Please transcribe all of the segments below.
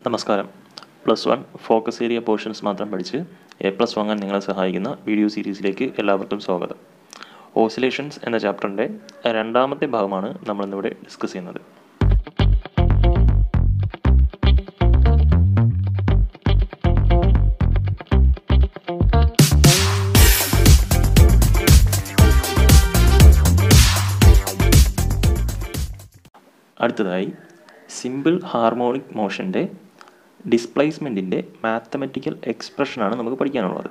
നമസ്കാരം. +1 focus area portions മാത്രം പഠിച്ച് A+ വാങ്ങാൻ നിങ്ങളെ സഹായിക്കുന്ന വീഡിയോ സീരീസിലേക്ക് എല്ലാവർക്കും സ്വാഗതം. ഓസിലേഷൻസ് എന്ന ചാപ്റ്ററിൻ്റെ രണ്ടാമത്തെ ഭാഗമാണ് നമ്മളിന്നിവിടെ ഡിസ്കസ് ചെയ്യുന്നത്. അടുത്തതായി സിമ്പിൾ ഹാർമോണിക് മോഷൻ്റെ ഡിസ്പ്ലേസ്മെൻറ്റിൻ്റെ മാത്തമെറ്റിക്കൽ എക്സ്പ്രഷനാണ് നമുക്ക് പഠിക്കാനുള്ളത്.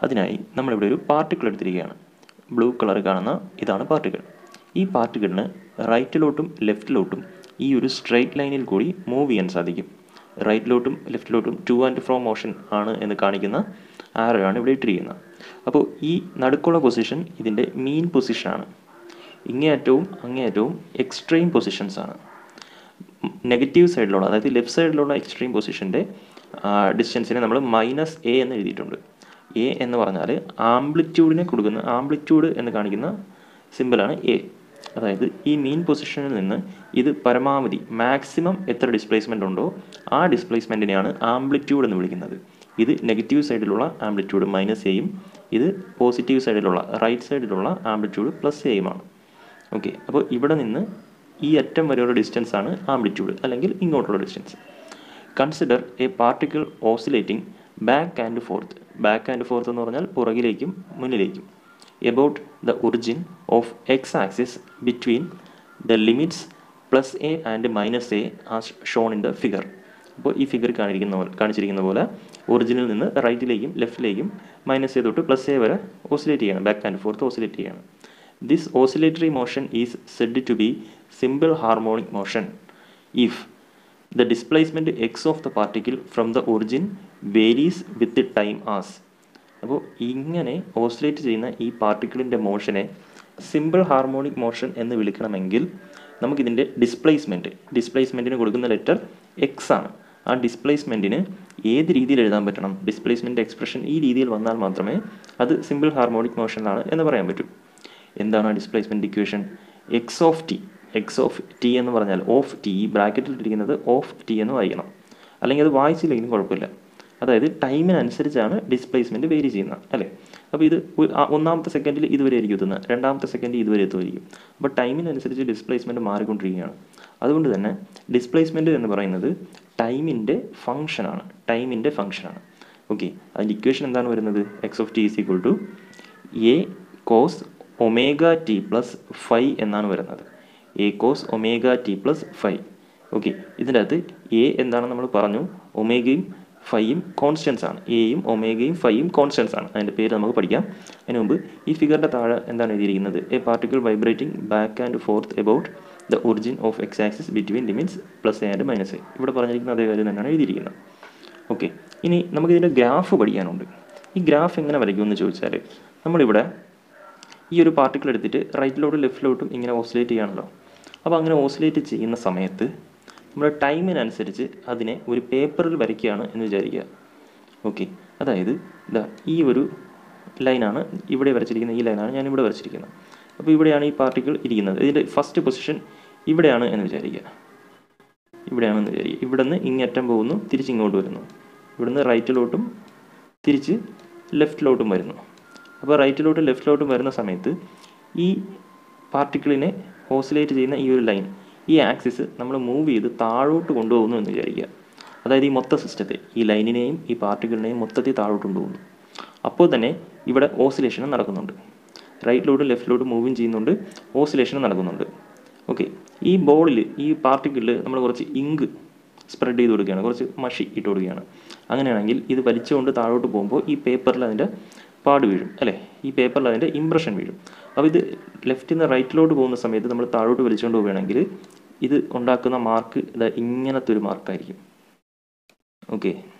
അതിനായി നമ്മളിവിടെ ഒരു പാർട്ടിക്കിൾ എടുത്തിരിക്കുകയാണ്. ബ്ലൂ കളർ കാണുന്ന ഇതാണ് പാർട്ടിക്കിൾ. ഈ പാർട്ടിക്കിളിന് റൈറ്റിലോട്ടും ലെഫ്റ്റിലോട്ടും ഈ ഒരു സ്ട്രെയിറ്റ് ലൈനിൽ കൂടി മൂവ് ചെയ്യാൻ സാധിക്കും. റൈറ്റിലോട്ടും ലെഫ്റ്റിലോട്ടും ടു ആൻഡ് ഫ്രോ മോഷൻ ആണ് എന്ന് കാണിക്കുന്ന ആരോയാണ് ഇവിടെ ഇട്ടിരിക്കുന്നത്. അപ്പോൾ ഈ നടുക്കുള്ള പൊസിഷൻ ഇതിൻ്റെ മീൻ പൊസിഷനാണ്. ഇങ്ങേയറ്റവും അങ്ങേയറ്റവും എക്സ്ട്രീം പൊസിഷൻസ് ആണ്. നെഗറ്റീവ് സൈഡിലുള്ള, അതായത് ലെഫ്റ്റ് സൈഡിലുള്ള എക്സ്ട്രീം പൊസിഷൻ്റെ ഡിസ്റ്റൻസിനെ നമ്മൾ -a എന്ന് എഴുതിയിട്ടുണ്ട്. a എന്ന് പറഞ്ഞാൽ ആംപ്ലിറ്റ്യൂഡിനെ കൊടുക്കുന്ന, ആംപ്ലിറ്റ്യൂഡ് എന്ന് കാണിക്കുന്ന സിമ്പിളാണ് a. അതായത് ഈ മീൻ പൊസിഷനിൽ നിന്ന് ഇത് പരമാവധി മാക്സിമം എത്ര ഡിസ്പ്ലേസ്മെൻ്റ് ഉണ്ടോ ആ ഡിസ്പ്ലേസ്മെൻറ്റിനെയാണ് ആംപ്ലിറ്റ്യൂഡ് എന്ന് വിളിക്കുന്നത്. ഇത് നെഗറ്റീവ് സൈഡിലുള്ള ആംപ്ലിറ്റ്യൂഡ് -aയും ഇത് പോസിറ്റീവ് സൈഡിലുള്ള റൈറ്റ് സൈഡിലുള്ള ആംപ്ലിറ്റ്യൂഡ് +aയുമാണ്. ഓക്കെ, അപ്പോൾ ഇവിടെ നിന്ന് ഈ അറ്റം വരെയുള്ള ഡിസ്റ്റൻസ് ആണ് ആംപ്ലിറ്റ്യൂഡ്, അല്ലെങ്കിൽ ഇങ്ങോട്ടുള്ള distance. Consider a particle oscillating back and forth. Back and forth എന്ന് പറഞ്ഞാൽ പുറകിലേക്കും മുന്നിലേക്കും. About the origin of X axis between the limits +a and -a as shown in the figure. അപ്പോൾ ഈ ഫിഗർ കാണിച്ചിരിക്കുന്ന പോലെ ഒറിജിനിൽ നിന്ന് റൈറ്റിലേക്കും ലെഫ്റ്റിലേക്കും -a തൊട്ട് +a വരെ ഓസിലേറ്റ് ചെയ്യണം, ബാക്ക് ആൻഡ് ഫോർത്ത് ഓസിലേറ്റ് ചെയ്യണം. This oscillatory motion is said to be simple harmonic motion if the displacement x of the particle from the origin varies with the time as. അപ്പോൾ ഇങ്ങനെ oscillate ചെയ്യുന്ന ഈ പാർട്ടിക്കിളിൻ്റെ മോഷനെ simple harmonic motion എന്ന് വിളിക്കണമെങ്കിൽ നമുക്കിതിൻ്റെ ഡിസ്പ്ലേസ്മെൻറ്റിന് കൊടുക്കുന്ന letter x ആണ്. ആ ഡിസ്പ്ലേസ്മെൻറ്റിന് ഏത് രീതിയിൽ എഴുതാൻ പറ്റണം? ഡിസ്പ്ലേസ്മെൻറ്റ് എക്സ്പ്രഷൻ ഈ രീതിയിൽ വന്നാൽ മാത്രമേ അത് സിമ്പിൾ ഹാർമോണിക് മോഷനാണ് എന്ന് പറയാൻ പറ്റൂ. എന്താണ് displacement equation? X of T എന്ന് പറഞ്ഞാൽ ഓഫ് ടി, ബ്രാക്കറ്റിൽ ഇരിക്കുന്നത് ഓഫ് ടി എന്ന് വായിക്കണം, അല്ലെങ്കിൽ അത് വായിച്ചില്ലെങ്കിലും കുഴപ്പമില്ല. അതായത് ടൈമിനനുസരിച്ചാണ് ഡിസ്പ്ലേസ്മെൻറ്റ് വേരി ചെയ്യുന്നത്, അല്ലേ? അപ്പോൾ ഇത് ഒന്നാമത്തെ സെക്കൻഡിൽ ഇതുവരെ ആയിരിക്കും എത്തുന്നത്, രണ്ടാമത്തെ സെക്കൻഡിൽ ഇതുവരെ എത്തുമായിരിക്കും. അപ്പോൾ ടൈമിനനുസരിച്ച് ഡിസ്പ്ലേസ്മെൻറ്റ് മാറിക്കൊണ്ടിരിക്കുകയാണ്. അതുകൊണ്ട് തന്നെ ഡിസ്പ്ലേസ്മെൻറ്റ് എന്ന് പറയുന്നത് ടൈമിൻ്റെ ഫംഗ്ഷനാണ്. ഓക്കെ, അതിൻ്റെ ഇക്വേഷൻ എന്താണ് വരുന്നത്? X of T is equal to A cos ω t + φ എന്നാണ് വരുന്നത്. a cos ω t + φ. ഓക്കെ, ഇതിൻ്റെ അകത്ത് a എന്താണെന്ന് നമ്മൾ പറഞ്ഞു, ഒമേഗയും ഫൈയും കോൺസ്റ്റൻസ് ആണ്. എയും ഒമേഗയും ഫൈയും കോൺസ്റ്റൻസ് ആണ്. അതിൻ്റെ പേര് നമുക്ക് പഠിക്കാം. അതിന് മുമ്പ് ഈ ഫിഗറിൻ്റെ താഴെ എന്താണ് എഴുതിയിരിക്കുന്നത്? A particle vibrating back and fourth about the origin of X axis between limits +a and -a. ഇവിടെ പറഞ്ഞിരിക്കുന്ന അതേ കാര്യം തന്നെയാണ് എഴുതിയിരിക്കുന്നത്. ഓക്കെ, ഇനി നമുക്കിതിൻ്റെ ഗ്രാഫ് പഠിക്കാനുണ്ട്. ഈ ഗ്രാഫ് എങ്ങനെ വരയ്ക്കുമെന്ന് ചോദിച്ചാൽ, നമ്മളിവിടെ ഈ ഒരു പാർട്ടിക്കിൾ എടുത്തിട്ട് റൈറ്റിലോട്ടും ലെഫ്റ്റിലോട്ടും ഇങ്ങനെ ഓസിലേറ്റ് ചെയ്യാണല്ലോ. അപ്പോൾ അങ്ങനെ ഓസിലേറ്റ് ചെയ്യുന്ന സമയത്ത് നമ്മൾ ടൈമിനനുസരിച്ച് അതിനെ ഒരു പേപ്പറിൽ വരയ്ക്കുകയാണ് എന്ന് വിചാരിക്കുക. ഓക്കെ, അതായത് ഇതാ ഈ ഒരു ലൈനാണ് ഇവിടെ വരച്ചിരിക്കുന്നത്, ഈ ലൈനാണ് ഞാൻ ഇവിടെ വരച്ചിരിക്കുന്നത്. അപ്പോൾ ഇവിടെയാണ് ഈ പാർട്ടിക്കിൾ ഇരിക്കുന്നത്. ഇതിൻ്റെ ഫസ്റ്റ് പൊസിഷൻ ഇവിടെയാണ് എന്ന് വിചാരിക്കുക. ഇവിടെ നിന്ന് ഇങ്ങറ്റം പോകുന്നു, തിരിച്ചിങ്ങോട്ട് വരുന്നു. ഇവിടുന്ന് റൈറ്റിലോട്ടും തിരിച്ച് ലെഫ്റ്റിലോട്ടും വരുന്നു. അപ്പോൾ റൈറ്റിലോട്ടും ലെഫ്റ്റിലോട്ടും വരുന്ന സമയത്ത് ഈ പാർട്ടിക്കിളിനെ ഓസിലേറ്റ് ചെയ്യുന്ന ഈ ഒരു ലൈൻ, ഈ ആക്സിസ് നമ്മൾ മൂവ് ചെയ്ത് താഴോട്ട് കൊണ്ടുപോകുന്നു എന്ന് വിചാരിക്കുക. അതായത് ഈ മൊത്ത സിസ്റ്റത്തെ, ഈ ലൈനിനെയും ഈ പാർട്ടിക്കിളിനെയും മൊത്തത്തിൽ താഴോട്ട് കൊണ്ടുപോകുന്നു. അപ്പോൾ തന്നെ ഇവിടെ ഓസിലേഷൻ നടക്കുന്നുണ്ട്. റൈറ്റിലോട്ടും ലെഫ്റ്റിലോട്ടും മൂവിങ് ചെയ്യുന്നുണ്ട്, ഓസിലേഷൻ നടക്കുന്നുണ്ട്. ഓക്കെ, ഈ ബോളിൽ, ഈ പാർട്ടിക്കിളിൽ നമ്മൾ കുറച്ച് ഇങ്ക് സ്പ്രെഡ് ചെയ്ത് കൊടുക്കുകയാണ്, കുറച്ച് മഷി ഇട്ട് കൊടുക്കുകയാണ്. അങ്ങനെയാണെങ്കിൽ ഇത് വലിച്ചുകൊണ്ട് താഴോട്ട് പോകുമ്പോൾ ഈ പേപ്പറിൽ അതിൻ്റെ പാട് വീഴും, അല്ലേ? ഈ പേപ്പറിൽ അതിൻ്റെ ഇംപ്രഷൻ വീഴും. അപ്പോൾ ഇത് ലെഫ്റ്റിൽ നിന്ന് റൈറ്റിലോട്ട് പോകുന്ന സമയത്ത് നമ്മൾ താഴോട്ട് വലിച്ചുകൊണ്ട് പോവുകയാണെങ്കിൽ ഇത് ഉണ്ടാക്കുന്ന മാർക്ക് ഇത് ഇങ്ങനത്തെ ഒരു മാർക്കായിരിക്കും. ഓക്കെ,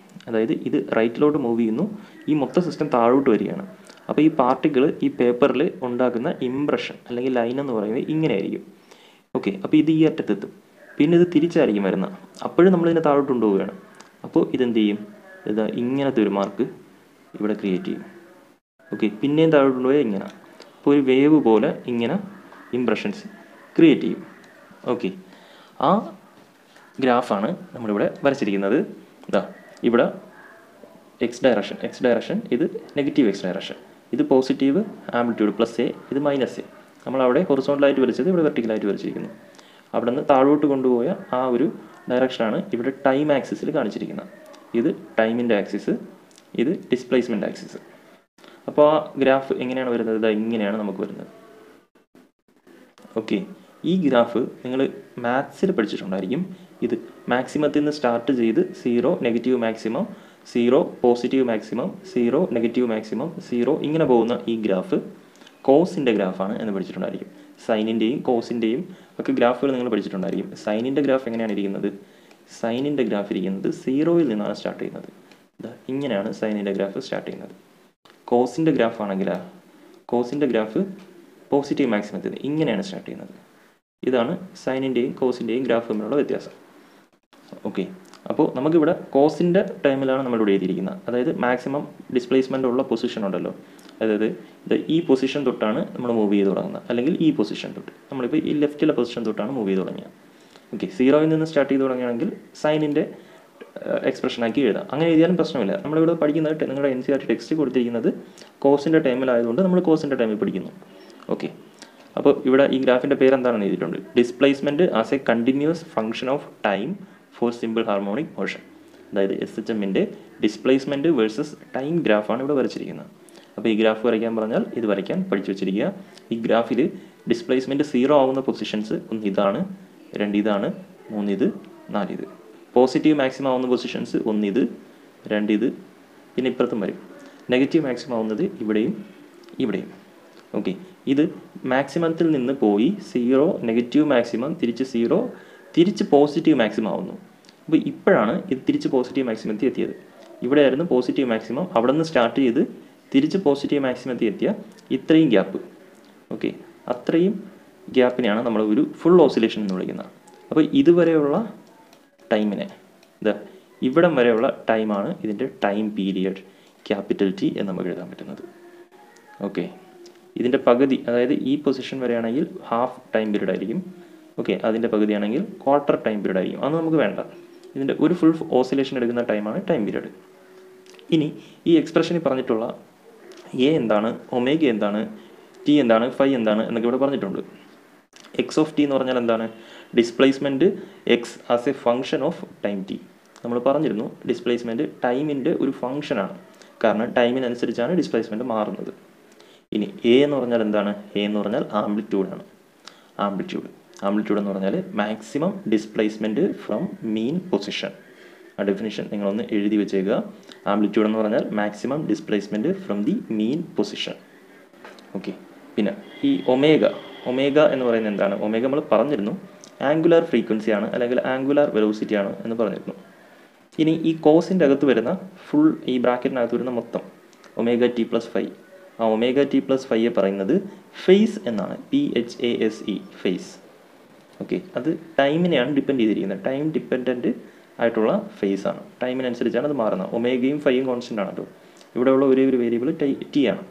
അതായത് ഇത് റൈറ്റിലോട്ട് മൂവ് ചെയ്യുന്നു, ഈ മൊത്തം സിസ്റ്റം താഴോട്ട് വരികയാണ്. അപ്പോൾ ഈ പാർട്ടിക്കിൾ ഈ പേപ്പറിൽ ഉണ്ടാക്കുന്ന ഇംപ്രഷൻ അല്ലെങ്കിൽ ലൈൻ എന്ന് പറയുന്നത് ഇങ്ങനെയായിരിക്കും. ഓക്കെ, അപ്പോൾ ഇത് ഈ അറ്റത്തെത്തും, പിന്നെ ഇത് തിരിച്ചായിരിക്കും വരുന്നത്. അപ്പോഴും നമ്മളിതിനെ താഴോട്ട് കൊണ്ടുപോവുകയാണ്. അപ്പോൾ ഇതെന്ത് ചെയ്യും? ഇത് ഇങ്ങനത്തെ ഒരു മാർക്ക് ഇവിടെ ക്രിയേറ്റ് ചെയ്യും. ഓക്കെ, പിന്നെയും താഴോട്ട് കൊണ്ടുപോയാൽ ഇങ്ങനെ, അപ്പോൾ ഒരു വേവ് പോലെ ഇങ്ങനെ ഇംപ്രഷൻസ് ക്രിയേറ്റ് ചെയ്യും. ഓക്കെ, ആ ഗ്രാഫാണ് നമ്മളിവിടെ വരച്ചിരിക്കുന്നത്. ഇതാ ഇവിടെ എക്സ് ഡയറക്ഷൻ, ഇത് നെഗറ്റീവ് എക്സ് ഡയറക്ഷൻ, ഇത് പോസിറ്റീവ് ആംപ്ലിറ്റ്യൂഡ് പ്ലസ് എ, ഇത് മൈനസ് എ. നമ്മളവിടെ ഹൊറിസോണ്ടലായിട്ട് വരച്ചത് ഇവിടെ വെർട്ടിക്കലായിട്ട് വരച്ചിരിക്കുന്നു. അവിടെ നിന്ന് താഴോട്ട് കൊണ്ടുപോയ ആ ഒരു ഡയറക്ഷനാണ് ഇവിടെ ടൈം ആക്സിസിൽ കാണിച്ചിരിക്കുന്നത്. ഇത് ടൈമിൻ്റെ ആക്സിസ്, ഇത് ഡിസ്പ്ലേസ്മെൻറ്റ് ആക്സിസ്. അപ്പോൾ ആ ഗ്രാഫ് എങ്ങനെയാണ് വരുന്നത്? ഇതാ ഇങ്ങനെയാണ് നമുക്ക് വരുന്നത്. ഓക്കെ, ഈ ഗ്രാഫ് നിങ്ങൾ മാത്സിൽ പഠിച്ചിട്ടുണ്ടായിരിക്കും. ഇത് മാക്സിമത്തിൽ നിന്ന് സ്റ്റാർട്ട് ചെയ്ത് 0 negative maximum, 0 positive maximum, 0 negative maximum, 0 ഇങ്ങനെ പോകുന്ന ഈ ഗ്രാഫ് കോസിൻ്റെ ഗ്രാഫാണ് എന്ന് പഠിച്ചിട്ടുണ്ടായിരിക്കും. സൈനിൻ്റെയും കോസിൻ്റെയും ഒക്കെ ഗ്രാഫുകൾ നിങ്ങൾ പഠിച്ചിട്ടുണ്ടായിരിക്കും. സൈനിൻ്റെ ഗ്രാഫ് എങ്ങനെയാണ് ഇരിക്കുന്നത്? സൈനിൻ്റെ ഗ്രാഫ് ഇരിക്കുന്നത് 0-ൽ നിന്നാണ് സ്റ്റാർട്ട് ചെയ്യുന്നത്. ഇങ്ങനെയാണ് സൈനിൻ്റെ ഗ്രാഫ് സ്റ്റാർട്ട് ചെയ്യുന്നത്. കോസിൻ്റെ ഗ്രാഫ് ആണെങ്കിൽ കോസിൻ്റെ ഗ്രാഫ് പോസിറ്റീവ് മാക്സിമത്തിൽ നിന്ന് ഇങ്ങനെയാണ് സ്റ്റാർട്ട് ചെയ്യുന്നത്. ഇതാണ് സൈനിൻ്റെയും കോസിൻ്റെയും ഗ്രാഫ് തമ്മിലുള്ള വ്യത്യാസം. ഓക്കെ, അപ്പോൾ നമുക്കിവിടെ കോസിൻ്റെ ടൈമിലാണ് നമ്മളിവിടെ എഴുതിയിരിക്കുന്നത്. അതായത് മാക്സിമം ഡിസ്പ്ലേസ്മെൻ്റ് ഉള്ള പൊസിഷൻ ഉണ്ടല്ലോ, അതായത് ഈ പൊസിഷൻ തൊട്ടാണ് നമ്മൾ മൂവ് ചെയ്ത് തുടങ്ങുന്നത്, അല്ലെങ്കിൽ ഈ പൊസിഷൻ തൊട്ട്. നമ്മളിപ്പോൾ ഈ ലെഫ്റ്റിലെ പൊസിഷൻ തൊട്ടാണ് മൂവ് ചെയ്ത് തുടങ്ങിയത്. ഓക്കെ, 0-ൽ നിന്ന് സ്റ്റാർട്ട് ചെയ്ത് തുടങ്ങുകയാണെങ്കിൽ സൈനിൻ്റെ എക്സ്പ്രഷനാക്കി എഴുതാം. അങ്ങനെ എഴുതിയാലും പ്രശ്നമില്ല. നമ്മളിവിടെ പഠിക്കുന്നത് നിങ്ങളുടെ NCERT ടെക്സ്റ്റ് കൊടുത്തിരിക്കുന്നത് കോസിൻ്റെ ടൈമിലായതുകൊണ്ട് നമ്മൾ കോസിൻ്റെ ടൈമിൽ പഠിക്കുന്നു. ഓക്കെ, അപ്പോൾ ഇവിടെ ഈ ഗ്രാഫിൻ്റെ പേര് എന്താണെന്ന് എഴുതിയിട്ടുണ്ട്? Displacement as A continuous function of time for simple harmonic motion. അതായത് SHMൻ്റെ ഡിസ്പ്ലേസ്മെൻറ്റ് വേഴ്സസ് ടൈം ഗ്രാഫാണ് ഇവിടെ വരച്ചിരിക്കുന്നത്. അപ്പോൾ ഈ ഗ്രാഫ് വരയ്ക്കാൻ പറഞ്ഞാൽ ഇത് വരയ്ക്കാൻ പഠിച്ചു വെച്ചിരിക്കുക. ഈ ഗ്രാഫിൽ ഡിസ്പ്ലേസ്മെൻറ്റ് 0 ആവുന്ന പൊസിഷൻസ് 1 ഇതാണ്, 2 ഇതാണ്, 3 ഇത്, 4 ഇത്. പോസിറ്റീവ് മാക്സിമം ആവുന്ന പൊസിഷൻസ് 1 ഇത്, 2 ഇത്, പിന്നെ ഇപ്പുറത്തും വരും. നെഗറ്റീവ് മാക്സിമം ആവുന്നത് ഇവിടെയും ഇവിടെയും. ഓക്കെ, ഇത് മാക്സിമത്തിൽ നിന്ന് പോയി 0 നെഗറ്റീവ് മാക്സിമം, തിരിച്ച് 0 തിരിച്ച് പോസിറ്റീവ് മാക്സിമം ആവുന്നു. അപ്പോൾ ഇപ്പോഴാണ് ഇത് തിരിച്ച് പോസിറ്റീവ് മാക്സിമത്തിൽ എത്തിയത്. ഇവിടെയായിരുന്നു പോസിറ്റീവ് മാക്സിമം, അവിടെ നിന്ന് സ്റ്റാർട്ട് ചെയ്ത് തിരിച്ച് പോസിറ്റീവ് മാക്സിമത്തിൽ എത്തിയ ഇത്രയും ഗ്യാപ്പ്. ഓക്കെ, അത്രയും ഗ്യാപ്പിനെയാണ് നമ്മൾ ഒരു ഫുൾ ഓസിലേഷൻ എന്ന് വിളിക്കുന്നത്. അപ്പോൾ ഇതുവരെയുള്ള ടൈമിനെ, ഇവിടം വരെയുള്ള ടൈമാണ് ഇതിൻ്റെ ടൈം പീരിയഡ്, ക്യാപിറ്റൽ T എന്ന് നമുക്ക് എഴുതാൻ പറ്റുന്നത്. ഓക്കെ, ഇതിൻ്റെ പകുതി, അതായത് ഈ പൊസിഷൻ വരെയാണെങ്കിൽ ഹാഫ് ടൈം പീരീഡ് ആയിരിക്കും. ഓക്കെ, അതിൻ്റെ പകുതിയാണെങ്കിൽ ക്വാർട്ടർ ടൈം പീരീഡ് ആയിരിക്കും. അത് നമുക്ക് വേണ്ട. ഇതിൻ്റെ ഒരു ഫുൾ ഓസിലേഷൻ എടുക്കുന്ന ടൈമാണ് ടൈം പീരീഡ്. ഇനി ഈ എക്സ്പ്രഷനിൽ പറഞ്ഞിട്ടുള്ള എ എന്താണ്, ഒമേഗ എന്താണ്, ടി എന്താണ്, ഫൈ എന്താണ് എന്നൊക്കെ ഇവിടെ പറഞ്ഞിട്ടുണ്ട്. എക്സ് ഓഫ് ടി എന്ന് പറഞ്ഞാൽ എന്താണ്? Displacement X as A function of time T. നമ്മൾ പറഞ്ഞിരുന്നു ഡിസ്പ്ലേസ്മെൻറ്റ് ടൈമിൻ്റെ ഒരു ഫംഗ്ഷനാണ്, കാരണം ടൈമിനനുസരിച്ചാണ് ഡിസ്പ്ലേസ്മെൻറ്റ് മാറുന്നത്. ഇനി എ എന്ന് പറഞ്ഞാൽ എന്താണ്? എ എന്ന് പറഞ്ഞാൽ ആംപ്ലിറ്റ്യൂഡാണ്. ആംപ്ലിറ്റ്യൂഡ് എന്ന് പറഞ്ഞാൽ maximum displacement from mean position. ആ ഡെഫിനിഷൻ നിങ്ങളൊന്ന് എഴുതി വെച്ചേക്കുക. ആംപ്ലിറ്റ്യൂഡ് എന്ന് പറഞ്ഞാൽ maximum displacement from the mean position. Okay, പിന്നെ ഈ ഒമേഗ എന്ന് പറയുന്നത് എന്താണ്? ഒമേഗ നമ്മൾ പറഞ്ഞിരുന്നു ആംഗുലാർ ഫ്രീക്വൻസിയാണ്, അല്ലെങ്കിൽ ആംഗുലാർ വെലോസിറ്റിയാണ് എന്ന് പറഞ്ഞിരുന്നു. ഇനി ഈ കോസിൻ്റെ അകത്ത് വരുന്ന ഫുൾ, ഈ ബ്രാക്കറ്റിനകത്ത് വരുന്ന മൊത്തം ωt+φ, ആ ωt+φയെ പറയുന്നത് ഫേസ് എന്നാണ്. PHASE, phase. ഓക്കെ, അത് ടൈമിനെയാണ് ഡിപ്പെൻഡ് ചെയ്തിരിക്കുന്നത്. ടൈം ഡിപ്പെൻഡൻറ്റ് ആയിട്ടുള്ള ഫേസ് ആണ്. ടൈമിനനുസരിച്ചാണ് അത് മാറുന്നത്. ഒമേഗയും ഫൈയും കോൺസ്റ്റൻ്റ് ആണല്ലോ. ഇവിടെയുള്ള ഒരേ ഒരു വേരിയബിൾ T ആണ്.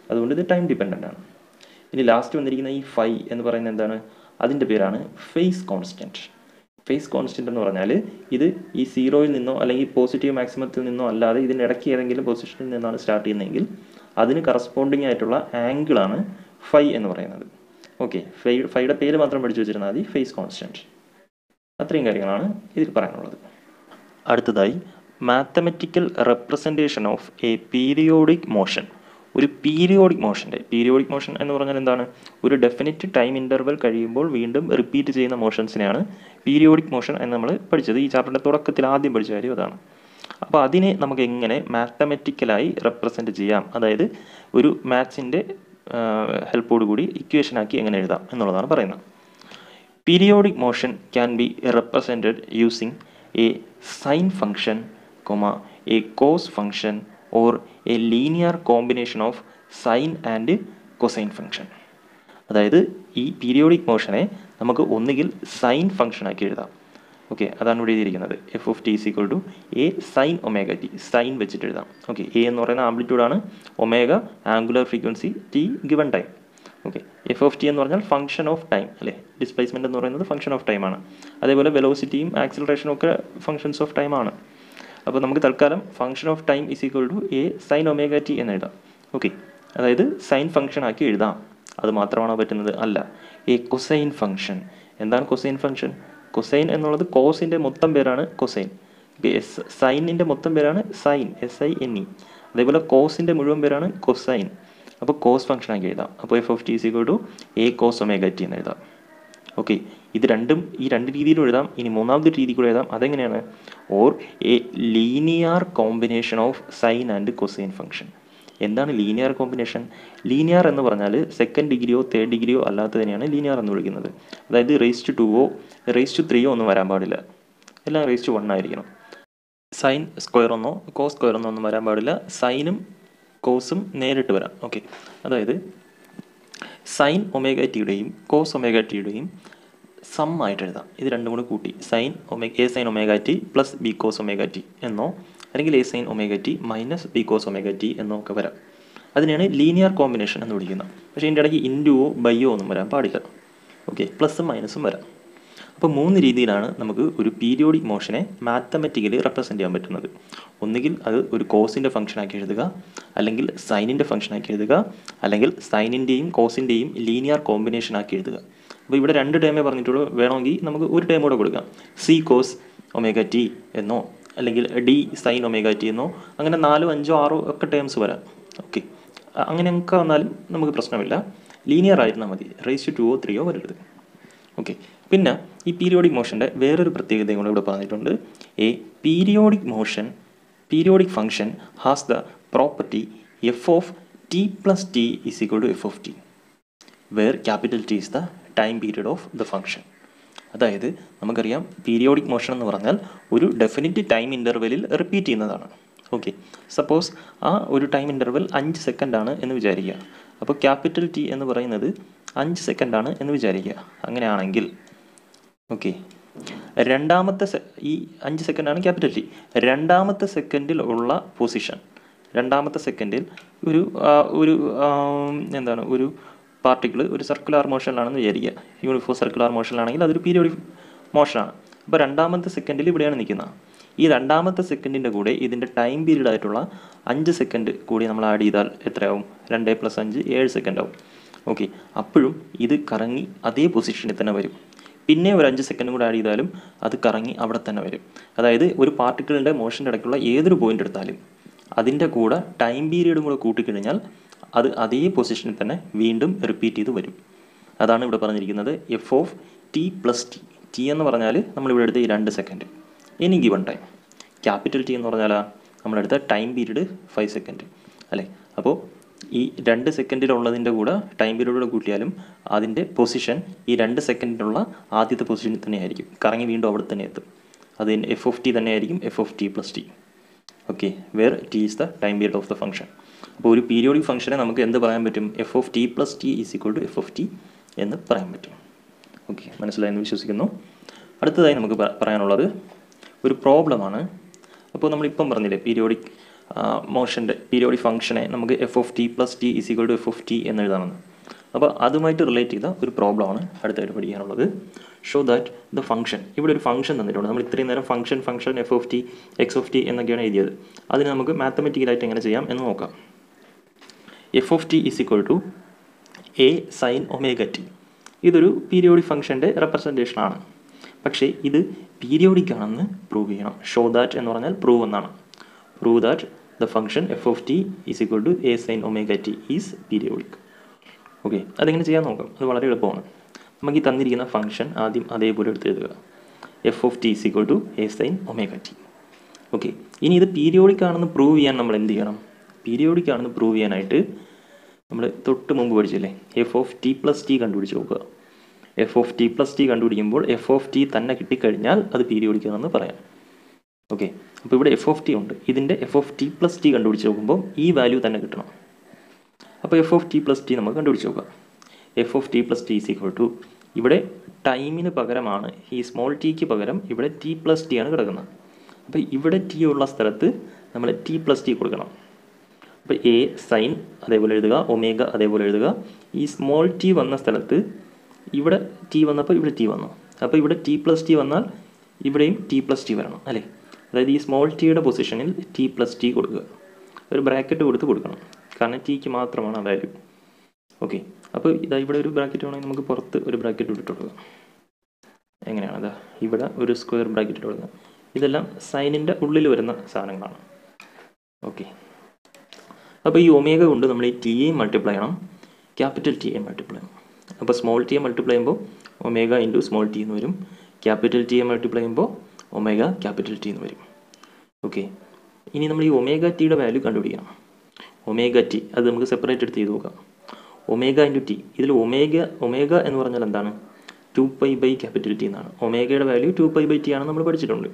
അതുകൊണ്ട് ഇത് ടൈം ഡിപ്പെൻഡൻ്റ് ആണ്. ഇനി ലാസ്റ്റ് വന്നിരിക്കുന്ന ഈ ഫൈ എന്ന് പറയുന്നത് എന്താണ്? അതിൻ്റെ പേരാണ് ഫേസ് കോൺസ്റ്റൻറ്റ്. ഫേസ് കോൺസ്റ്റൻറ്റ് എന്ന് പറഞ്ഞാൽ ഇത് ഈ 0-ൽ നിന്നോ അല്ലെങ്കിൽ പോസിറ്റീവ് മാക്സിമത്തിൽ നിന്നോ അല്ലാതെ ഇതിൻ്റെ ഇടയ്ക്ക് ഏതെങ്കിലും പൊസിഷനിൽ നിന്നാണ് സ്റ്റാർട്ട് ചെയ്യുന്നതെങ്കിൽ അതിന് കറസ്പോണ്ടിങ് ആയിട്ടുള്ള ആംഗിളാണ് ഫൈ എന്ന് പറയുന്നത്. ഓക്കെ, ഫൈയുടെ പേര് മാത്രം പഠിച്ചു വെച്ചിരുന്നാൽ മതി, ഫേസ് കോൺസ്റ്റൻറ്റ്. അത്രയും കാര്യങ്ങളാണ് ഇതിൽ പറയാനുള്ളത്. അടുത്തതായി mathematical representation of A periodic motion. ഒരു പീരിയോഡിക് മോഷൻ എന്ന് പറഞ്ഞാൽ എന്താണ്? ഒരു ഡെഫിനിറ്റ് ടൈം ഇൻ്റർവൽ കഴിയുമ്പോൾ വീണ്ടും റിപ്പീറ്റ് ചെയ്യുന്ന മോഷൻസിനെയാണ് പീരിയോഡിക് മോഷൻ എന്ന് നമ്മൾ പഠിച്ചത്. ഈ ചാപ്റ്ററിൻ്റെ തുടക്കത്തിൽ ആദ്യം പഠിച്ച കാര്യം അതാണ്. അപ്പോൾ അതിനെ നമുക്ക് എങ്ങനെ മാത്തമെറ്റിക്കലായി റെപ്രസെൻറ്റ് ചെയ്യാം, അതായത് ഒരു മാത്സിൻ്റെ ഹെൽപ്പോട് കൂടി ഇക്വേഷനാക്കി എങ്ങനെ എഴുതാം എന്നുള്ളതാണ് പറയുന്നത്. Periodic motion can be represented using a sine function, a cos function or a linear combination of sine and cosine function. അതായത് ഈ പീരിയോഡിക് മോഷനെ നമുക്ക് ഒന്നുകിൽ സൈൻ ഫംഗ്ഷൻ ആക്കി എഴുതാം. ഓക്കെ, അതാണ് ഇവിടെ എഴുതിയിരിക്കുന്നത്. f(t) = a sin ωt, sign വെച്ചിട്ട് എഴുതാം. ഓക്കെ, a എന്ന് പറയുന്ന ആംപ്ലിറ്റ്യൂഡാണ്, omega angular frequency, t given time. Okay, f(t) എന്ന് പറഞ്ഞാൽ ഫംഗ്ഷൻ ഓഫ് ടൈം അല്ലേ, ഡിസ്പ്ലേസ്മെൻറ്റ് എന്ന് പറയുന്നത് ഫംഗ്ഷൻ ഓഫ് ടൈമാണ്. അതേപോലെ വെലോസിറ്റിയും ആക്സിലറേഷനും ഒക്കെ ഫംഗ്ഷൻസ് ഓഫ് ടൈമാണ്. അപ്പോൾ നമുക്ക് തൽക്കാലം function of time is equal to A sine omega T എന്ന് എഴുതാം. ഓക്കെ, അതായത് സൈൻ ഫംഗ്ഷൻ ആക്കി എഴുതാം. അത് മാത്രമാണോ പറ്റുന്നത്? അല്ല, എ കൊസൈൻ ഫംഗ്ഷൻ. എന്താണ് കൊസൈൻ ഫംഗ്ഷൻ? കൊസൈൻ എന്നുള്ളത് കോസിൻ്റെ മൊത്തം പേരാണ് കൊസൈൻ. സൈനിൻ്റെ മൊത്തം പേരാണ് സൈൻ, SINE. അതേപോലെ കോസിൻ്റെ മുഴുവൻ പേരാണ് കൊസൈൻ. അപ്പോൾ കോസ് ഫംഗ്ഷൻ ആക്കി എഴുതാം. അപ്പോൾ F of T is equal to A cos omega T എന്ന് എഴുതാം. ഓക്കെ, ഇത് രണ്ടും ഈ രണ്ട് രീതിയിലും എഴുതാം. ഇനി മൂന്നാമത്തെ രീതി കൂടെ എഴുതാം. അതെങ്ങനെയാണ്? Or A linear combination of sine and cosine function. എന്താണ് ലീനിയർ കോമ്പിനേഷൻ? ലീനിയർ എന്ന് പറഞ്ഞാൽ സെക്കൻഡ് ഡിഗ്രിയോ തേർഡ് ഡിഗ്രിയോ അല്ലാത്തതിനെയാണ് ലീനിയർ എന്ന് വിളിക്കുന്നത്. അതായത് റേസ് ടു 2ഓ റേസ് ടു 3ഓ ഒന്നും വരാൻ പാടില്ല, എല്ലാം റേസ് ടു 1 ആയിരിക്കണം. സൈൻ സ്ക്വയർ ഒന്നോ കോസ് സ്ക്വയർ ഒന്നോ ഒന്നും വരാൻ പാടില്ല. സൈനും കോസും നേരിട്ട് വരാം. ഓക്കെ, അതായത് സൈൻ ഒമേഗ ടിയുടെയും കോസ് ഒമേഗ ടിയുടെയും സം ആയിട്ട് എഴുതാം. ഇത് രണ്ടും കൂടി കൂട്ടി A sine omega T plus B cos omega T എന്നോ അല്ലെങ്കിൽ A sine omega T minus B cos omega T എന്നോ ഒക്കെ വരാം. അതിനെയാണ് ലീനിയർ കോമ്പിനേഷൻ എന്ന് വിളിക്കുന്നത്. പക്ഷേ ഇതിൻ്റെ ഇടയ്ക്ക് ഇൻറ്റുവോ ബൈയോ ഒന്നും വരാൻ പാടില്ല. ഓക്കെ, പ്ലസും മൈനസും വരാം. അപ്പോൾ 3 രീതിയിലാണ് നമുക്ക് ഒരു പീരിയോഡിക് മോഷനെ മാത്തമെറ്റിക്കലി റെപ്രസെൻറ്റ് ചെയ്യാൻ പറ്റുന്നത്. ഒന്നുകിൽ അത് ഒരു കോസിൻ്റെ ഫംഗ്ഷനാക്കി എഴുതുക, അല്ലെങ്കിൽ സൈനിൻ്റെ ഫംഗ്ഷനാക്കി എഴുതുക, അല്ലെങ്കിൽ സൈനിൻ്റെയും കോസിൻ്റെയും ലീനിയർ കോമ്പിനേഷൻ ആക്കി എഴുതുക. അപ്പോൾ ഇവിടെ 2 ടേമേ പറഞ്ഞിട്ടുള്ളൂ. വേണമെങ്കിൽ നമുക്ക് ഒരു ടേം കൂടെ കൊടുക്കാം. സി കോസ് ഒമേഗ ടി എന്നോ അല്ലെങ്കിൽ ഡി സൈൻ ഒമേഗ ടി എന്നോ, അങ്ങനെ 4, 5, 6 ഒക്കെ ടേംസ് വരാം. ഓക്കെ, അങ്ങനെയൊക്കെ വന്നാലും നമുക്ക് പ്രശ്നമില്ല. ലീനിയർ ആയിരുന്നാൽ മതി, റേസ് ടു 2ഓ 3ഓ വരരുത്. ഓക്കെ, പിന്നെ ഈ പീരിയോഡിക് മോഷൻ്റെ വേറൊരു പ്രത്യേകതയും കൂടെ ഇവിടെ പറഞ്ഞിട്ടുണ്ട്. A periodic function has the property F of T plus T is equal to F of T, where capital T is the time period of the function. അതായത് നമുക്കറിയാം പീരിയോഡിക് മോഷൻ എന്ന് പറഞ്ഞാൽ ഒരു ഡെഫിനിറ്റ് ടൈം ഇൻ്റർവെല്ലിൽ repeat ചെയ്യുന്നതാണ്. Okay, suppose ആ ഒരു time interval 5 സെക്കൻഡാണ് എന്ന് വിചാരിക്കുക. അപ്പോൾ ക്യാപിറ്റൽ ടി എന്ന് പറയുന്നത് 5 സെക്കൻഡാണ് എന്ന് വിചാരിക്കുക. അങ്ങനെയാണെങ്കിൽ ഓക്കെ, ഈ 5 സെക്കൻഡാണ് ക്യാപിറ്റൽ ടി. രണ്ടാമത്തെ സെക്കൻഡിൽ ഉള്ള പൊസിഷൻ, രണ്ടാമത്തെ സെക്കൻഡിൽ ഒരു പാർട്ടിക്കിൾ ഒരു സർക്കുലർ മോഷനിലാണെന്ന് വിചാരിക്കുക. യൂണിഫോം സർക്കുലർ മോഷനിലാണെങ്കിൽ അതൊരു പീരിയോഡിക് മോഷനാണ്. അപ്പോൾ രണ്ടാമത്തെ സെക്കൻഡിൽ ഇവിടെയാണ് നിൽക്കുന്നത്. ഈ രണ്ടാമത്തെ സെക്കൻഡിൻ്റെ കൂടെ ഇതിൻ്റെ ടൈം പീരീഡ് ആയിട്ടുള്ള 5 സെക്കൻഡ് കൂടി നമ്മൾ ആഡ് ചെയ്താൽ എത്രയാവും? 2 + 5 7 സെക്കൻഡ് ആവും. ഓക്കെ, അപ്പോഴും ഇത് കറങ്ങി അതേ പൊസിഷനിൽ തന്നെ വരും. പിന്നെ ഒരു 5 സെക്കൻഡ് കൂടെ ആഡ് ചെയ്താലും അത് കറങ്ങി അവിടെ തന്നെ വരും. അതായത് ഒരു പാർട്ടിക്കിളിൻ്റെ മോഷൻ്റെ ഇടയ്ക്കുള്ള ഏതൊരു പോയിൻ്റ് എടുത്താലും അതിൻ്റെ കൂടെ ടൈം പീരീഡും കൂടെ കൂട്ടിക്കഴിഞ്ഞാൽ അത് അതേ പൊസിഷനിൽ തന്നെ വീണ്ടും റിപ്പീറ്റ് ചെയ്ത് വരും. അതാണ് ഇവിടെ പറഞ്ഞിരിക്കുന്നത് F of T plus T. T എന്ന് പറഞ്ഞാൽ നമ്മളിവിടെ എടുത്ത ഈ 2 second, any given time. Capital T എന്ന് പറഞ്ഞാൽ നമ്മളെടുത്ത ടൈം പീരീഡ് 5 സെക്കൻഡ് അല്ലേ. അപ്പോൾ ഈ 2 സെക്കൻഡിലുള്ളതിൻ്റെ കൂടെ ടൈം പീരീഡോടെ കൂട്ടിയാലും അതിൻ്റെ പൊസിഷൻ ഈ 2 സെക്കൻഡിലുള്ള ആദ്യത്തെ പൊസിഷനിൽ തന്നെ ആയിരിക്കും, കറങ്ങി വീണ്ടും അവിടെ തന്നെ എത്തും. അത് എഫ് ഓഫ് ടി തന്നെ ആയിരിക്കും, F of T plus T. Okay, where T is the time period of the function. അപ്പോൾ ഒരു പീരിയോഡിക് ഫംഗ്ഷനെ നമുക്ക് എന്ത് പറയാൻ പറ്റും? F of T plus T is equal to F of T എന്ന് പറയാൻ പറ്റും. ഓക്കെ, മനസ്സിലായെന്ന് വിശ്വസിക്കുന്നു. അടുത്തതായി നമുക്ക് പറയാനുള്ളത് ഒരു പ്രോബ്ലമാണ്. അപ്പോൾ നമ്മളിപ്പം പറഞ്ഞില്ലേ പീരിയോഡിക് പീരിയോഡിക് ഫംഗ്ഷനെ നമുക്ക് F of T plus T is equal to F of T എന്ന് എഴുതാമെന്ന്. അപ്പോൾ അതുമായിട്ട് റിലേറ്റ് ചെയ്ത ഒരു പ്രോബ്ലമാണ് അടുത്തായിട്ട് പഠിക്കാനുള്ളത്. ഷോ ദാറ്റ് ദ ഫംഗ്ഷൻ, ഇവിടെ ഒരു ഫംഗ്ഷൻ തന്നിട്ടുണ്ട്. നമ്മൾ ഇത്രയും നേരം function F of T X of T എന്നൊക്കെയാണ് എഴുതിയത്. അതിന് നമുക്ക് മാത്തമെറ്റിക്കലായിട്ട് എങ്ങനെ ചെയ്യാം എന്ന് നോക്കാം. F of T is equal to A sine omega T. ഇതൊരു പീരിയോഡിക് ഫംഗ്ഷൻ്റെ റെപ്രസെൻറ്റേഷനാണ്. പക്ഷേ ഇത് പീരിയോഡിക് ആണെന്ന് പ്രൂവ് ചെയ്യണം. ഷോ ദാറ്റ് എന്ന് പറഞ്ഞാൽ പ്രൂവ് എന്നാണ്. Prove that the function F of T is equal to A sine omega T is periodic. Okay, അതെങ്ങനെ ചെയ്യാൻ നോക്കാം. അത് വളരെ എളുപ്പമാണ്. നമുക്ക് ഈ തന്നിരിക്കുന്ന ഫംഗ്ഷൻ ആദ്യം അതേപോലെ എടുത്ത് എഴുതുക. F of T is equal to A sine omega T. Okay, ഇനി ഇത് പീരിയോഡിക് ആണെന്ന് പ്രൂവ് ചെയ്യാൻ നമ്മൾ എന്ത് ചെയ്യണം? പീരിയോഡിക് ആണെന്ന് പ്രൂവ് ചെയ്യാനായിട്ട് നമ്മൾ തൊട്ട് മുമ്പ് പഠിച്ചില്ലേ, F of T plus T കണ്ടുപിടിച്ച് നോക്കുക. F of T plus T കണ്ടുപിടിക്കുമ്പോൾ എഫ് ഓഫ് ടി തന്നെ കിട്ടിക്കഴിഞ്ഞാൽ അത് പീരിയോഡിക് ആണെന്ന് പറയാം. ഓക്കെ, അപ്പോൾ ഇവിടെ എഫ് ഓഫ് ടി ഉണ്ട്. ഇതിൻ്റെ F of T plus T കണ്ടുപിടിച്ച് നോക്കുമ്പോൾ ഈ വാല്യൂ തന്നെ കിട്ടണം. അപ്പോൾ F of T plus T നമുക്ക് കണ്ടുപിടിച്ച് നോക്കാം. F of T plus T is equal to, ഇവിടെ ടൈമിന് പകരമാണ് ഈ സ്മോൾ ടിക്ക് പകരം ഇവിടെ ടി പ്ലസ് ടി ആണ് കിടക്കുന്നത്. അപ്പോൾ ഇവിടെ ടി ഉള്ള സ്ഥലത്ത് നമ്മൾ ടി പ്ലസ് ടി കൊടുക്കണം. അപ്പോൾ എ സൈൻ അതേപോലെ എഴുതുക, ഒമേഗ അതേപോലെ എഴുതുക. ഈ സ്മോൾ ടി വന്ന സ്ഥലത്ത് ഇവിടെ ടി വന്നപ്പോൾ ഇവിടെ ടി വന്നു. അപ്പോൾ ഇവിടെ ടി പ്ലസ് ടി വന്നാൽ ഇവിടെയും ടി പ്ലസ് ടി വരണം അല്ലേ. അതായത് ഈ സ്മോൾ ടിയുടെ പൊസിഷനിൽ ടി പ്ലസ് ടി കൊടുക്കുക. ഒരു ബ്രാക്കറ്റ് കൊടുക്കണം, കാരണം ടിക്ക് മാത്രമാണ് ആ വാല്യൂ. ഓക്കെ, അപ്പോൾ ഇതാ ഇവിടെ ഒരു ബ്രാക്കറ്റ് വേണമെങ്കിൽ നമുക്ക് പുറത്ത് ഒരു ബ്രാക്കറ്റ് ഇട്ടിട്ട് കൊടുക്കാം. എങ്ങനെയാണ്? അതാ ഇവിടെ ഒരു സ്ക്വയർ ബ്രാക്കറ്റ് ഇട്ട് കൊടുക്കുക. ഇതെല്ലാം സൈനിൻ്റെ ഉള്ളിൽ വരുന്ന സാധനങ്ങളാണ്. ഓക്കെ, അപ്പോൾ ഈ ഒമേഗ കൊണ്ട് നമ്മൾ ഈ ടിയെ മൾട്ടിപ്ലൈ ചെയ്യണം, ക്യാപിറ്റൽ ടിയെ മൾട്ടിപ്ലൈ ചെയ്യണം. അപ്പോൾ സ്മോൾ ടിയെ മൾട്ടിപ്ലൈ ചെയ്യുമ്പോൾ ഒമേഗ ഇൻറ്റു സ്മോൾ ടി എന്ന് വരും. ക്യാപിറ്റൽ ടിയെ മൾട്ടിപ്ലൈ ചെയ്യുമ്പോൾ ഒമേഗ ക്യാപിറ്റൽ ടി എന്ന് വരും. ഓക്കെ, ഇനി നമ്മൾ ഈ ഒമേഗ ടിയുടെ വാല്യൂ കണ്ടുപിടിക്കണം. ഒമേഗ ടി അത് നമുക്ക് സെപ്പറേറ്റ് എടുത്ത് ചെയ്ത് നോക്കാം. ഒമേഗ ഇൻറ്റു ടി, ഇതിൽ ഒമേഗ എന്ന് പറഞ്ഞാൽ എന്താണ്? 2π ക്യാപിറ്റൽ ടി എന്നാണ്. ഒമേഗയുടെ വാല്യൂ 2π/t ആണ്, നമ്മൾ പഠിച്ചിട്ടുണ്ട്.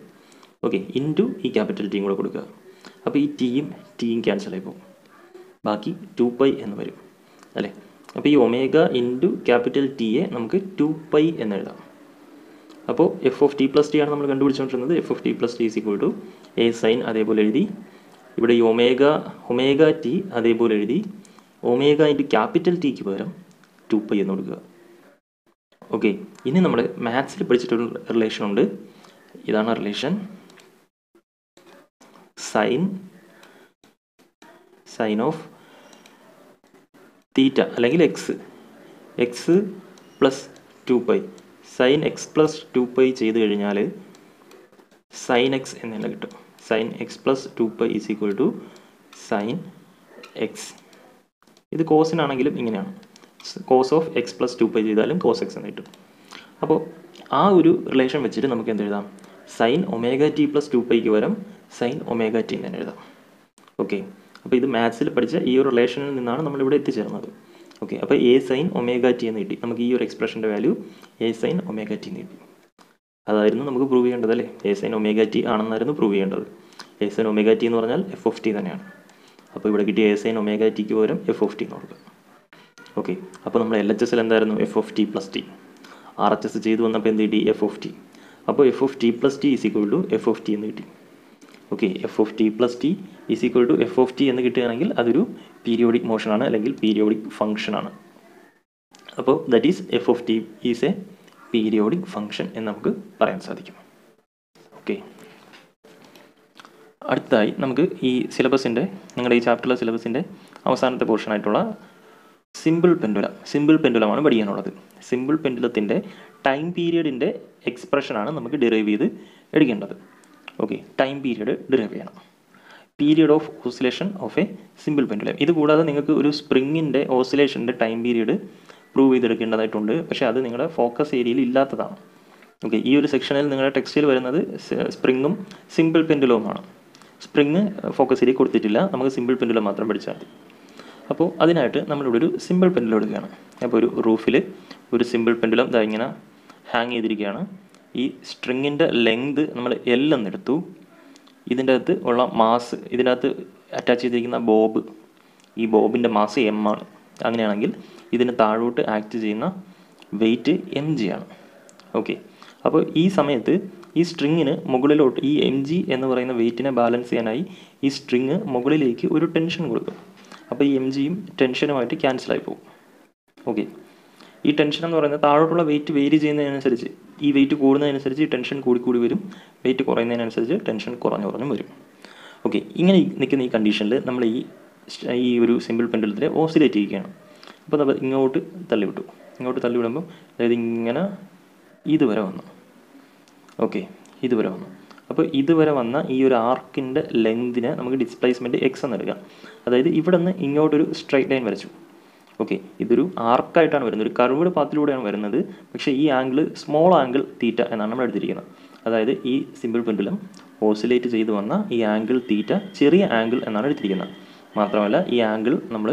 ഓക്കെ, ഇൻറ്റു ഈ ക്യാപിറ്റൽ ടിയും കൂടെ കൊടുക്കുക. അപ്പോൾ ഈ ടിയും ക്യാൻസൽ ആയി പോകും, ബാക്കി 2π എന്ന് വരും അല്ലേ. അപ്പോൾ ഈ ഒമേഗ ഇൻറ്റു ക്യാപിറ്റൽ ടിയെ നമുക്ക് 2π എന്ന് എഴുതാം. അപ്പോൾ F of T plus T ആണ് നമ്മൾ കണ്ടുപിടിച്ചുകൊണ്ടിരുന്നത്. F of T plus T is equal to A sine അതേപോലെ എഴുതി. ഇവിടെ ഈ ഒമേഗ ടി അതേപോലെ എഴുതി. ഒമേഗ ഇൻറ്റു ക്യാപിറ്റൽ ടിക്ക് പകരം 2π എന്ന് കൊടുക്കുക. ഓക്കെ, ഇനി നമ്മൾ മാത്സിൽ പഠിച്ചിട്ടൊരു റിലേഷൻ ഉണ്ട്. ഇതാണ് റിലേഷൻ. സൈൻ ഓഫ് തീറ്റ അല്ലെങ്കിൽ X plus 2π. Sine X plus 2π ചെയ്ത് കഴിഞ്ഞാൽ സൈൻ എക്സ് എന്ന് തന്നെ കിട്ടും. Sine X plus 2π is equal to sine X. ഇത് കോസിനാണെങ്കിലും ഇങ്ങനെയാണ്. കോസ് ഓഫ് എക്സ് പ്ലസ് 2π ചെയ്താലും കോസ് എക്സ് എന്ന് കിട്ടും. അപ്പോൾ ആ ഒരു റിലേഷൻ വെച്ചിട്ട് നമുക്ക് എന്ത് എഴുതാം? സൈൻ ഒമേഗ ടി പ്ലസ് 2πക്ക് പകരം സൈൻ ഒമേഗ ടി എന്ന് തന്നെ എഴുതാം. ഓക്കെ, അപ്പോൾ ഇത് മാത്സിൽ പഠിച്ച ഈ ഒരു റിലേഷനിൽ നിന്നാണ് നമ്മളിവിടെ എത്തിച്ചേർന്നത്. ഓക്കെ, അപ്പോൾ എ സൈൻ ഒമേഗ ടി എന്ന് കിട്ടി. നമുക്ക് ഈ ഒരു എക്സ്പ്രഷൻ്റെ value A sine omega T എന്ന് കിട്ടി. അതായിരുന്നു നമുക്ക് പ്രൂവ് ചെയ്യേണ്ടത് അല്ലേ. എ സൈൻ ഒമേഗ ടി ആണെന്നായിരുന്നു പ്രൂവ് ചെയ്യേണ്ടത്. എ സൈൻ ഒമേഗ ടി എന്ന് പറഞ്ഞാൽ എഫ് ഓഫ് ടി തന്നെയാണ്. അപ്പോൾ ഇവിടെ കിട്ടിയ എ സൈൻ ഒമേഗ ടിക്ക് പകരം എഫ് ഓഫ് ടി എന്ന് കൊടുക്കുക. ഓക്കെ, അപ്പോൾ നമ്മൾ എൽ എച്ച് എസിൽ എന്തായിരുന്നു? F of T plus T. R H S ചെയ്ത് വന്നപ്പോൾ എന്ത് കിട്ടി? F of T. അപ്പോൾ F of T plus T is equal to F of T എന്ന് കിട്ടി. Okay, F of T plus T is equal to F of T എന്ന് കിട്ടുകയാണെങ്കിൽ അതൊരു പീരിയോഡിക് മോഷനാണ് അല്ലെങ്കിൽ പീരിയോഡിക് ഫംഗ്ഷനാണ്. അപ്പോൾ that is F of T is a periodic function എന്ന് നമുക്ക് പറയാൻ സാധിക്കും. ഓക്കെ, അടുത്തതായി നമുക്ക് ഈ സിലബസിൻ്റെ നിങ്ങളുടെ ഈ ചാപ്റ്ററിലെ സിലബസിൻ്റെ അവസാനത്തെ പോർഷനായിട്ടുള്ള സിമ്പിൾ പെൻഡുലമാണ് പഠിക്കാനുള്ളത്. സിമ്പിൾ പെൻഡുലത്തിൻ്റെ ടൈം പീരിയഡിൻ്റെ എക്സ്പ്രഷനാണ് നമുക്ക് ഡിറൈവ് ചെയ്ത് എടുക്കേണ്ടത്. ഓക്കെ, ടൈം പീരിയഡ് ഡിറൈവ് ചെയ്യണം. Period of oscillation of A simple pendulum. ഇത് കൂടാതെ നിങ്ങൾക്ക് ഒരു സ്പ്രിങ്ങിൻ്റെ ഓസിലേഷൻ്റെ ടൈം പീരിയഡ് പ്രൂവ് ചെയ്തെടുക്കേണ്ടതായിട്ടുണ്ട്. പക്ഷേ അത് നിങ്ങളുടെ ഫോക്കസ് ഏരിയയിൽ ഇല്ലാത്തതാണ്. ഓക്കെ, ഈ ഒരു സെക്ഷനിൽ നിങ്ങളുടെ ടെക്സ്റ്റിൽ വരുന്നത് സ്പ്രിങ്ങും സിമ്പിൾ പെൻഡുലവുമാണ്. സ്പ്രിങ് ഫോക്കസ് ഏരിയ കൊടുത്തിട്ടില്ല, നമുക്ക് സിമ്പിൾ പെൻഡുലം മാത്രം പഠിച്ചാൽ മതി. അപ്പോൾ അതിനായിട്ട് നമ്മളിവിടെ ഒരു സിമ്പിൾ പെൻഡുലം എടുക്കുകയാണ്. അപ്പോൾ ഒരു റൂഫിൽ ഒരു സിമ്പിൾ പെൻഡുലം ഇതാ ഇങ്ങനെ ഹാങ് ചെയ്തിരിക്കുകയാണ്. ഈ സ്ട്രിങ്ങിൻ്റെ ലെങ്ത് നമ്മൾ എൽ എന്നെടുത്തു. ഇതിൻ്റെ അകത്ത് ഉള്ള മാസ്, ഇതിനകത്ത് അറ്റാച്ച് ചെയ്തിരിക്കുന്ന ബോബ്, ഈ ബോബിൻ്റെ മാസ് എം ആണ്. അങ്ങനെയാണെങ്കിൽ ഇതിന് താഴോട്ട് ആക്ട് ചെയ്യുന്ന വെയിറ്റ് എം ജി ആണ്. ഓക്കെ, അപ്പോൾ ഈ സമയത്ത് ഈ സ്ട്രിങ്ങിന് മുകളിലോട്ട് ഈ എം ജി എന്ന് പറയുന്ന വെയിറ്റിനെ ബാലൻസ് ചെയ്യാനായി ഈ സ്ട്രിങ് മുകളിലേക്ക് ഒരു ടെൻഷൻ കൊടുക്കും. അപ്പോൾ ഈ എം ജിയും ടെൻഷനുമായിട്ട് ക്യാൻസലായി പോകും. ഓക്കെ, ഈ ടെൻഷൻ എന്ന് പറയുന്നത് താഴോട്ടുള്ള വെയിറ്റ് വേരി ചെയ്യുന്നതിനനുസരിച്ച്, ഈ വെയിറ്റ് കൂടുന്നതിനനുസരിച്ച് ഈ ടെൻഷൻ കൂടി വരും, വെയിറ്റ് കുറയുന്നതിനനുസരിച്ച് ടെൻഷൻ കുറഞ്ഞു വരും. ഓക്കെ, ഇങ്ങനെ നിൽക്കുന്ന ഈ കണ്ടീഷനിൽ നമ്മൾ ഈ ഒരു സിമ്പിൾ പെൻഡുലത്തിൽ ഓസിലേറ്റ് ചെയ്യുകയാണ്. അപ്പോൾ നമ്മൾ ഇങ്ങോട്ട് തള്ളിവിടുമ്പോൾ അതായത് ഇങ്ങനെ ഇതുവരെ വന്നു. ഓക്കെ, ഇതുവരെ വന്നു. അപ്പോൾ ഇതുവരെ വന്ന ഈ ഒരു ആർക്കിൻ്റെ ലെങ്തിനെ നമുക്ക് ഡിസ്പ്ലേസ്മെൻറ്റ് എക്സ് എന്ന് എടുക്കാം. അതായത് ഇവിടെ നിന്ന് ഇങ്ങോട്ടൊരു സ്ട്രൈറ്റ് ലൈൻ വരച്ചു. ഓക്കെ, ഇതൊരു ആർക്കായിട്ടാണ് വരുന്നത്, ഒരു കർവ്ഡ് പാത്തിലൂടെയാണ് വരുന്നത്. പക്ഷേ ഈ ആംഗിൾ സ്മോൾ ആംഗിൾ തീറ്റ എന്നാണ് നമ്മൾ എടുത്തിരിക്കുന്നത്. അതായത് ഈ സിമ്പിൾ പെൻഡുലം ഓസിലേറ്റ് ചെയ്ത് വന്ന ഈ ആംഗിൾ തീറ്റ ചെറിയ ആംഗിൾ എന്നാണ് എടുത്തിരിക്കുന്നത്. മാത്രമല്ല ഈ ആംഗിൾ നമ്മൾ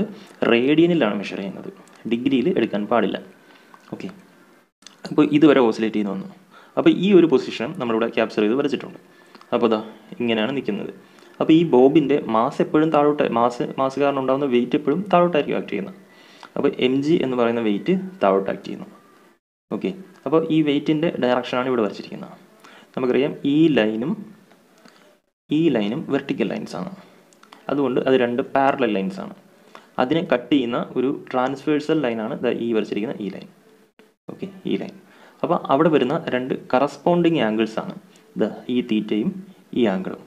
റേഡിയനിലാണ് മെഷർ ചെയ്യുന്നത്, ഡിഗ്രിയിൽ എടുക്കാൻ പാടില്ല. ഓക്കെ, അപ്പോൾ ഇതുവരെ ഓസിലേറ്റ് ചെയ്ത് വന്നു. അപ്പോൾ ഈ ഒരു പൊസിഷൻ നമ്മളിവിടെ ക്യാപ്ചർ ചെയ്ത് വരച്ചിട്ടുണ്ട്. അപ്പോൾ ഇതാ ഇങ്ങനെയാണ് നിൽക്കുന്നത്. അപ്പോൾ ഈ ബോബിൻ്റെ മാസ് എപ്പോഴും താഴോട്ട്, മാസ് കാരണം ഉണ്ടാകുന്ന വെയിറ്റ് എപ്പോഴും താഴോട്ടായിരിക്കും ആക്ട് ചെയ്യുന്നത്. അപ്പോൾ എം ജി എന്ന് പറയുന്ന വെയിറ്റ് താഴോട്ട് ആക്ട് ചെയ്യുന്നു. ഓക്കെ, അപ്പോൾ ഈ വെയിറ്റിൻ്റെ ഡയറക്ഷനാണ് ഇവിടെ വരച്ചിരിക്കുന്നത്. നമുക്കറിയാം ഈ ലൈനും വെർട്ടിക്കൽ ലൈൻസാണ്. അതുകൊണ്ട് അത് രണ്ട് പാരലൽ ലൈൻസാണ്. അതിനെ കട്ട് ചെയ്യുന്ന ഒരു ട്രാൻസ്വേഴ്സൽ ലൈനാണ് ഈ വരച്ചിരിക്കുന്ന ഈ ലൈൻ. ഓക്കെ, ഈ ലൈൻ. അപ്പോൾ അവിടെ വരുന്ന രണ്ട് കറസ്പോണ്ടിങ് ആംഗിൾസ് ആണ് ഈ തീറ്റയും ഈ ആംഗിളും.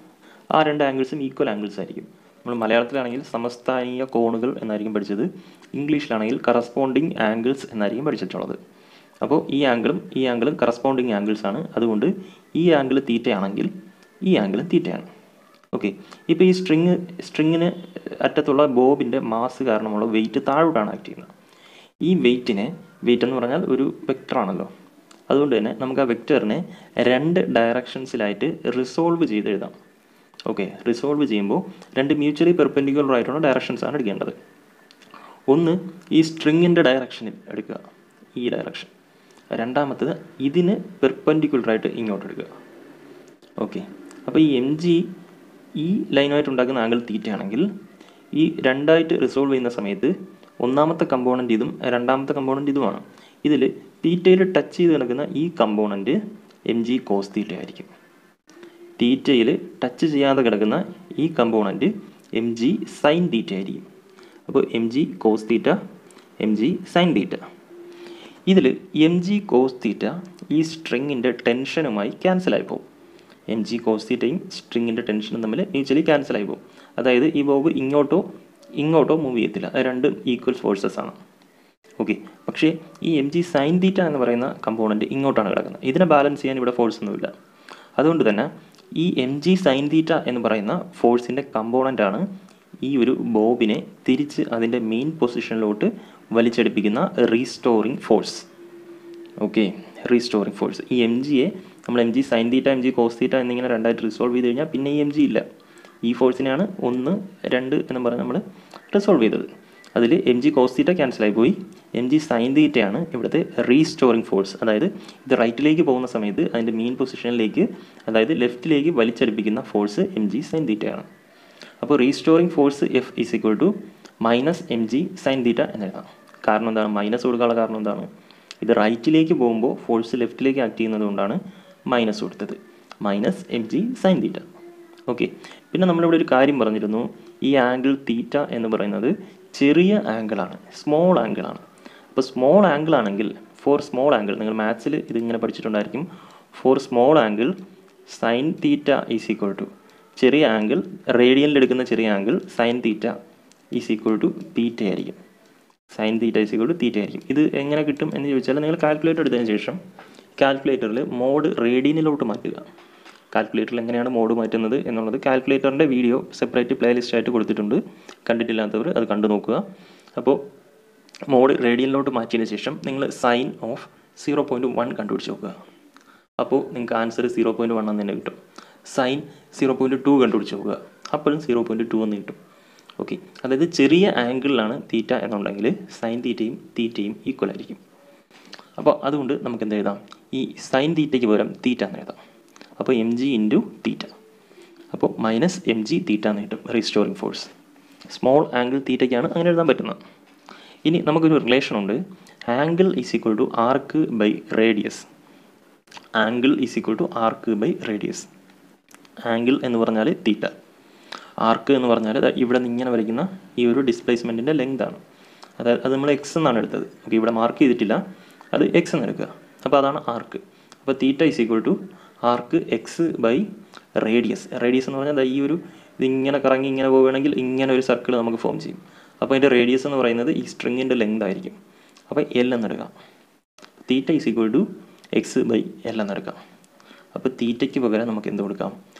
ആ രണ്ട് ആംഗിൾസും ഈക്വൽ ആംഗിൾസ് ആയിരിക്കും. നമ്മൾ മലയാളത്തിലാണെങ്കിൽ സമസ്ഥാനീയ കോണുകൾ എന്നായിരിക്കും പഠിച്ചത്, ഇംഗ്ലീഷിലാണെങ്കിൽ കറസ്പോണ്ടിങ് ആംഗിൾസ് എന്നായിരിക്കും പഠിച്ചിട്ടുള്ളത്. അപ്പോൾ ഈ ആംഗിളും കറസ്പോണ്ടിങ് ആംഗിൾസ് ആണ്. അതുകൊണ്ട് ഈ ആംഗിൾ തീറ്റയാണെങ്കിൽ ഈ ആംഗിളും തീറ്റയാണ്. ഓക്കെ, ഇപ്പോൾ ഈ സ്ട്രിങ്ങിന് അറ്റത്തുള്ള ബോബിൻ്റെ മാസ് കാരണമുള്ള വെയിറ്റ് താഴോട്ടാണ് ആക്ട് ചെയ്യുന്നത്. ഈ വെയിറ്റ് എന്ന് പറഞ്ഞാൽ ഒരു വെക്ടറാണല്ലോ. അതുകൊണ്ട് തന്നെ നമുക്ക് ആ വെക്ടറിനെ രണ്ട് ഡയറക്ഷൻസിലായിട്ട് റിസോൾവ് ചെയ്ത് എഴുതാം. ഓക്കെ, റിസോൾവ് ചെയ്യുമ്പോൾ രണ്ട് മ്യൂച്വലി പെർപെൻഡിക്കുലർ ആയിട്ടുള്ള ഡയറക്ഷൻസ് ആണ് എടുക്കേണ്ടത്. ഒന്ന് ഈ സ്ട്രിങ്ങിൻ്റെ ഡയറക്ഷനിൽ എടുക്കുക, ഈ ഡയറക്ഷൻ. രണ്ടാമത്തത് ഇതിന് പെർപെൻഡിക്കുലറായിട്ട് ഇങ്ങോട്ട് എടുക്കുക. ഓക്കെ, അപ്പോൾ ഈ എം ജി ഈ ലൈനുമായിട്ട് ഉണ്ടാക്കുന്ന ആംഗിൾ തീറ്റയാണെങ്കിൽ ഈ രണ്ടായിട്ട് റിസോൾവ് ചെയ്യുന്ന സമയത്ത് ഒന്നാമത്തെ കമ്പോണൻറ്റ് ഇതും രണ്ടാമത്തെ കമ്പോണൻറ്റ് ഇതുമാണ്. ഇതിൽ തീറ്റയിൽ ടച്ച് ചെയ്ത് കിടക്കുന്ന ഈ component M G cos theta ആയിരിക്കും. തീറ്റയിൽ ടച്ച് ചെയ്യാതെ കിടക്കുന്ന ഈ component M G sine theta ആയിരിക്കും. അപ്പോൾ M G cos theta, M G sine theta. ഇതിൽ എം ജി കോസ് തീറ്റ ഈ സ്ട്രിങ്ങിൻ്റെ ടെൻഷനുമായി ക്യാൻസലായി പോകും. എം ജി കോസ് തീറ്റയും സ്ട്രിങ്ങിൻ്റെ ടെൻഷനും തമ്മിൽ മ്യൂച്വലി ക്യാൻസലായി പോകും. അതായത് ഈ ബോബ് ഇങ്ങോട്ടോ മൂവ് ചെയ്യത്തില്ല. അത് രണ്ടും ഈക്വൽ ഫോഴ്സസ് ആണ്. ഓക്കെ, പക്ഷേ ഈ എം ജി സൈൻ തീറ്റ എന്ന് പറയുന്ന കമ്പോണൻറ്റ് ഇങ്ങോട്ടാണ് കിടക്കുന്നത്. ഇതിനെ ബാലൻസ് ചെയ്യാൻ ഇവിടെ ഫോഴ്സ് ഒന്നുമില്ല. അതുകൊണ്ട് തന്നെ ഈ എം ജി സൈൻ തീറ്റ എന്ന് പറയുന്ന ഫോഴ്സിൻ്റെ കമ്പോണൻ്റാണ് ഈ ഒരു ബോബിനെ തിരിച്ച് അതിൻ്റെ മെയിൻ പൊസിഷനിലോട്ട് വലിച്ചെടുപ്പിക്കുന്ന restoring force. Okay, restoring force. ഈ എം ജിയെ നമ്മൾ M G sine theta, M G cos theta എന്നിങ്ങനെ രണ്ടായിട്ട് റിസോൾവ് ചെയ്ത് കഴിഞ്ഞാൽ പിന്നെ ഈ എം ജി ഇല്ല. ഈ ഫോഴ്സിനെയാണ് 1, 2 എന്ന് പറഞ്ഞ് നമ്മൾ റിസോൾവ് ചെയ്തത്. അതിൽ എം ജി കോസ് തീറ്റ ക്യാൻസലായി പോയി. എം ജി സൈൻ തീറ്റയാണ് ഇവിടുത്തെ റീസ്റ്റോറിങ് ഫോഴ്സ്. അതായത് ഇത് റൈറ്റിലേക്ക് പോകുന്ന സമയത്ത് അതിൻ്റെ മെയിൻ പൊസിഷനിലേക്ക്, അതായത് ലെഫ്റ്റിലേക്ക് വലിച്ചടിപ്പിക്കുന്ന ഫോഴ്സ് എം ജി സൈൻ തീറ്റയാണ്. അപ്പോൾ restoring force F is equal to minus M G sine theta എന്നെഴുതാം. കാരണം എന്താണ്? മൈനസ് കൊടുക്കാനുള്ള കാരണം എന്താണ്? ഇത് റൈറ്റിലേക്ക് പോകുമ്പോൾ ഫോഴ്സ് ലെഫ്റ്റിലേക്ക് ആക്ട് ചെയ്യുന്നത് കൊണ്ടാണ് മൈനസ് കൊടുത്തത്. മൈനസ് എം ജി സൈൻ തീറ്റ. ഓക്കെ, പിന്നെ നമ്മളിവിടെ ഒരു കാര്യം പറഞ്ഞിരുന്നു. ഈ ആംഗിൾ തീറ്റ എന്ന് പറയുന്നത് ചെറിയ ആംഗിളാണ്, സ്മോൾ ആംഗിളാണ്. അപ്പോൾ സ്മോൾ ആംഗിൾ ആണെങ്കിൽ, ഫോർ സ്മോൾ ആംഗിൾ, നിങ്ങൾ മാത്സിൽ ഇതിങ്ങനെ പഠിച്ചിട്ടുണ്ടായിരിക്കും. For small angle sine theta is equal to, ചെറിയ ആംഗിൾ, റേഡിയനിൽ എടുക്കുന്ന ചെറിയ angle sine theta is equal to theta ആയിരിക്കും. Sine theta is equal to theta ആയിരിക്കും. ഇത് എങ്ങനെ കിട്ടും എന്ന് ചോദിച്ചാൽ നിങ്ങൾ കാൽക്കുലേറ്റർ എടുത്തതിന് ശേഷം കാൽക്കുലേറ്ററിൽ മോഡ് റേഡിയനിലോട്ട് മാറ്റുക. കാൽക്കുലേറ്ററിൽ എങ്ങനെയാണ് മോഡ് മാറ്റുന്നത് എന്നുള്ളത് കാൽക്കുലേറ്ററിൻ്റെ വീഡിയോ സെപ്പറേറ്റ് പ്ലേലിസ്റ്റ് ആയിട്ട് കൊടുത്തിട്ടുണ്ട്. കണ്ടിട്ടില്ലാത്തവർ അത് കണ്ടു നോക്കുക. അപ്പോൾ മോഡ് റേഡിയനിലോട്ട് മാറ്റിയതിന് ശേഷം നിങ്ങൾ സൈൻ ഓഫ് 0.1 കണ്ടുപിടിച്ച് നോക്കുക. അപ്പോൾ നിങ്ങൾക്ക് ആൻസർ 0.1 എന്ന് തന്നെ കിട്ടും. സൈൻ 0.2 കണ്ടുപിടിച്ച് നോക്കുക, അപ്പോഴും 0.2 എന്ന് കിട്ടും. ഓക്കെ, അതായത് ചെറിയ ആംഗിളിലാണ് തീറ്റ എന്നുണ്ടെങ്കിൽ സൈൻ തീറ്റയും ഈക്വൽ ആയിരിക്കും. അപ്പോൾ അതുകൊണ്ട് നമുക്ക് എന്ത് എഴുതാം? ഈ സൈൻ തീറ്റയ്ക്ക് പകരം തീറ്റ എന്ന് എഴുതാം. അപ്പോൾ എം ജി ഇൻറ്റു തീറ്റ, അപ്പോൾ മൈനസ് എം ജി തീറ്റ എന്ന് കിട്ടും റീസ്റ്റോറിങ് ഫോഴ്സ്. സ്മോൾ ആംഗിൾ തീറ്റയ്ക്കാണ് അങ്ങനെ എഴുതാൻ പറ്റുന്നത്. ഇനി നമുക്കൊരു റിലേഷൻ ഉണ്ട്. Angle is equal to arc by radius. Angle is equal to arc by radius. Angle എന്ന് പറഞ്ഞാൽ തീറ്റ, ആർക്ക് എന്ന് പറഞ്ഞാൽ ഇവിടെ നിന്ന് ഇങ്ങനെ വരയ്ക്കുന്ന ഈ ഒരു ഡിസ്പ്ലേസ്മെൻറ്റിൻ്റെ ലെങ്ത് ആണ്. അതായത് അത് നമ്മൾ എക്സ് എന്നാണ് എടുത്തത്. ഓക്കെ, ഇവിടെ മാർക്ക് ചെയ്തിട്ടില്ല, അത് എക്സ് എന്ന് എടുക്കുക. അപ്പോൾ അതാണ് ആർക്ക്. അപ്പോൾ theta is equal to arc X by radius. Radius എന്ന് പറഞ്ഞാൽ ഈ ഒരു ഇതിങ്ങനെ കറങ്ങി ഇങ്ങനെ പോവുകയാണെങ്കിൽ ഇങ്ങനെ ഒരു സർക്കിൾ നമുക്ക് ഫോം ചെയ്യും. അപ്പോൾ അതിൻ്റെ റേഡിയസ് എന്ന് പറയുന്നത് ഈ സ്ട്രിങ്ങിൻ്റെ ലെങ്ത് ആയിരിക്കും. അപ്പോൾ എൽ എന്നെടുക്കാം. Theta is equal to X by L എന്നെടുക്കാം. അപ്പോൾ തീറ്റയ്ക്ക് പകരം നമുക്ക് എന്ത് കൊടുക്കാം?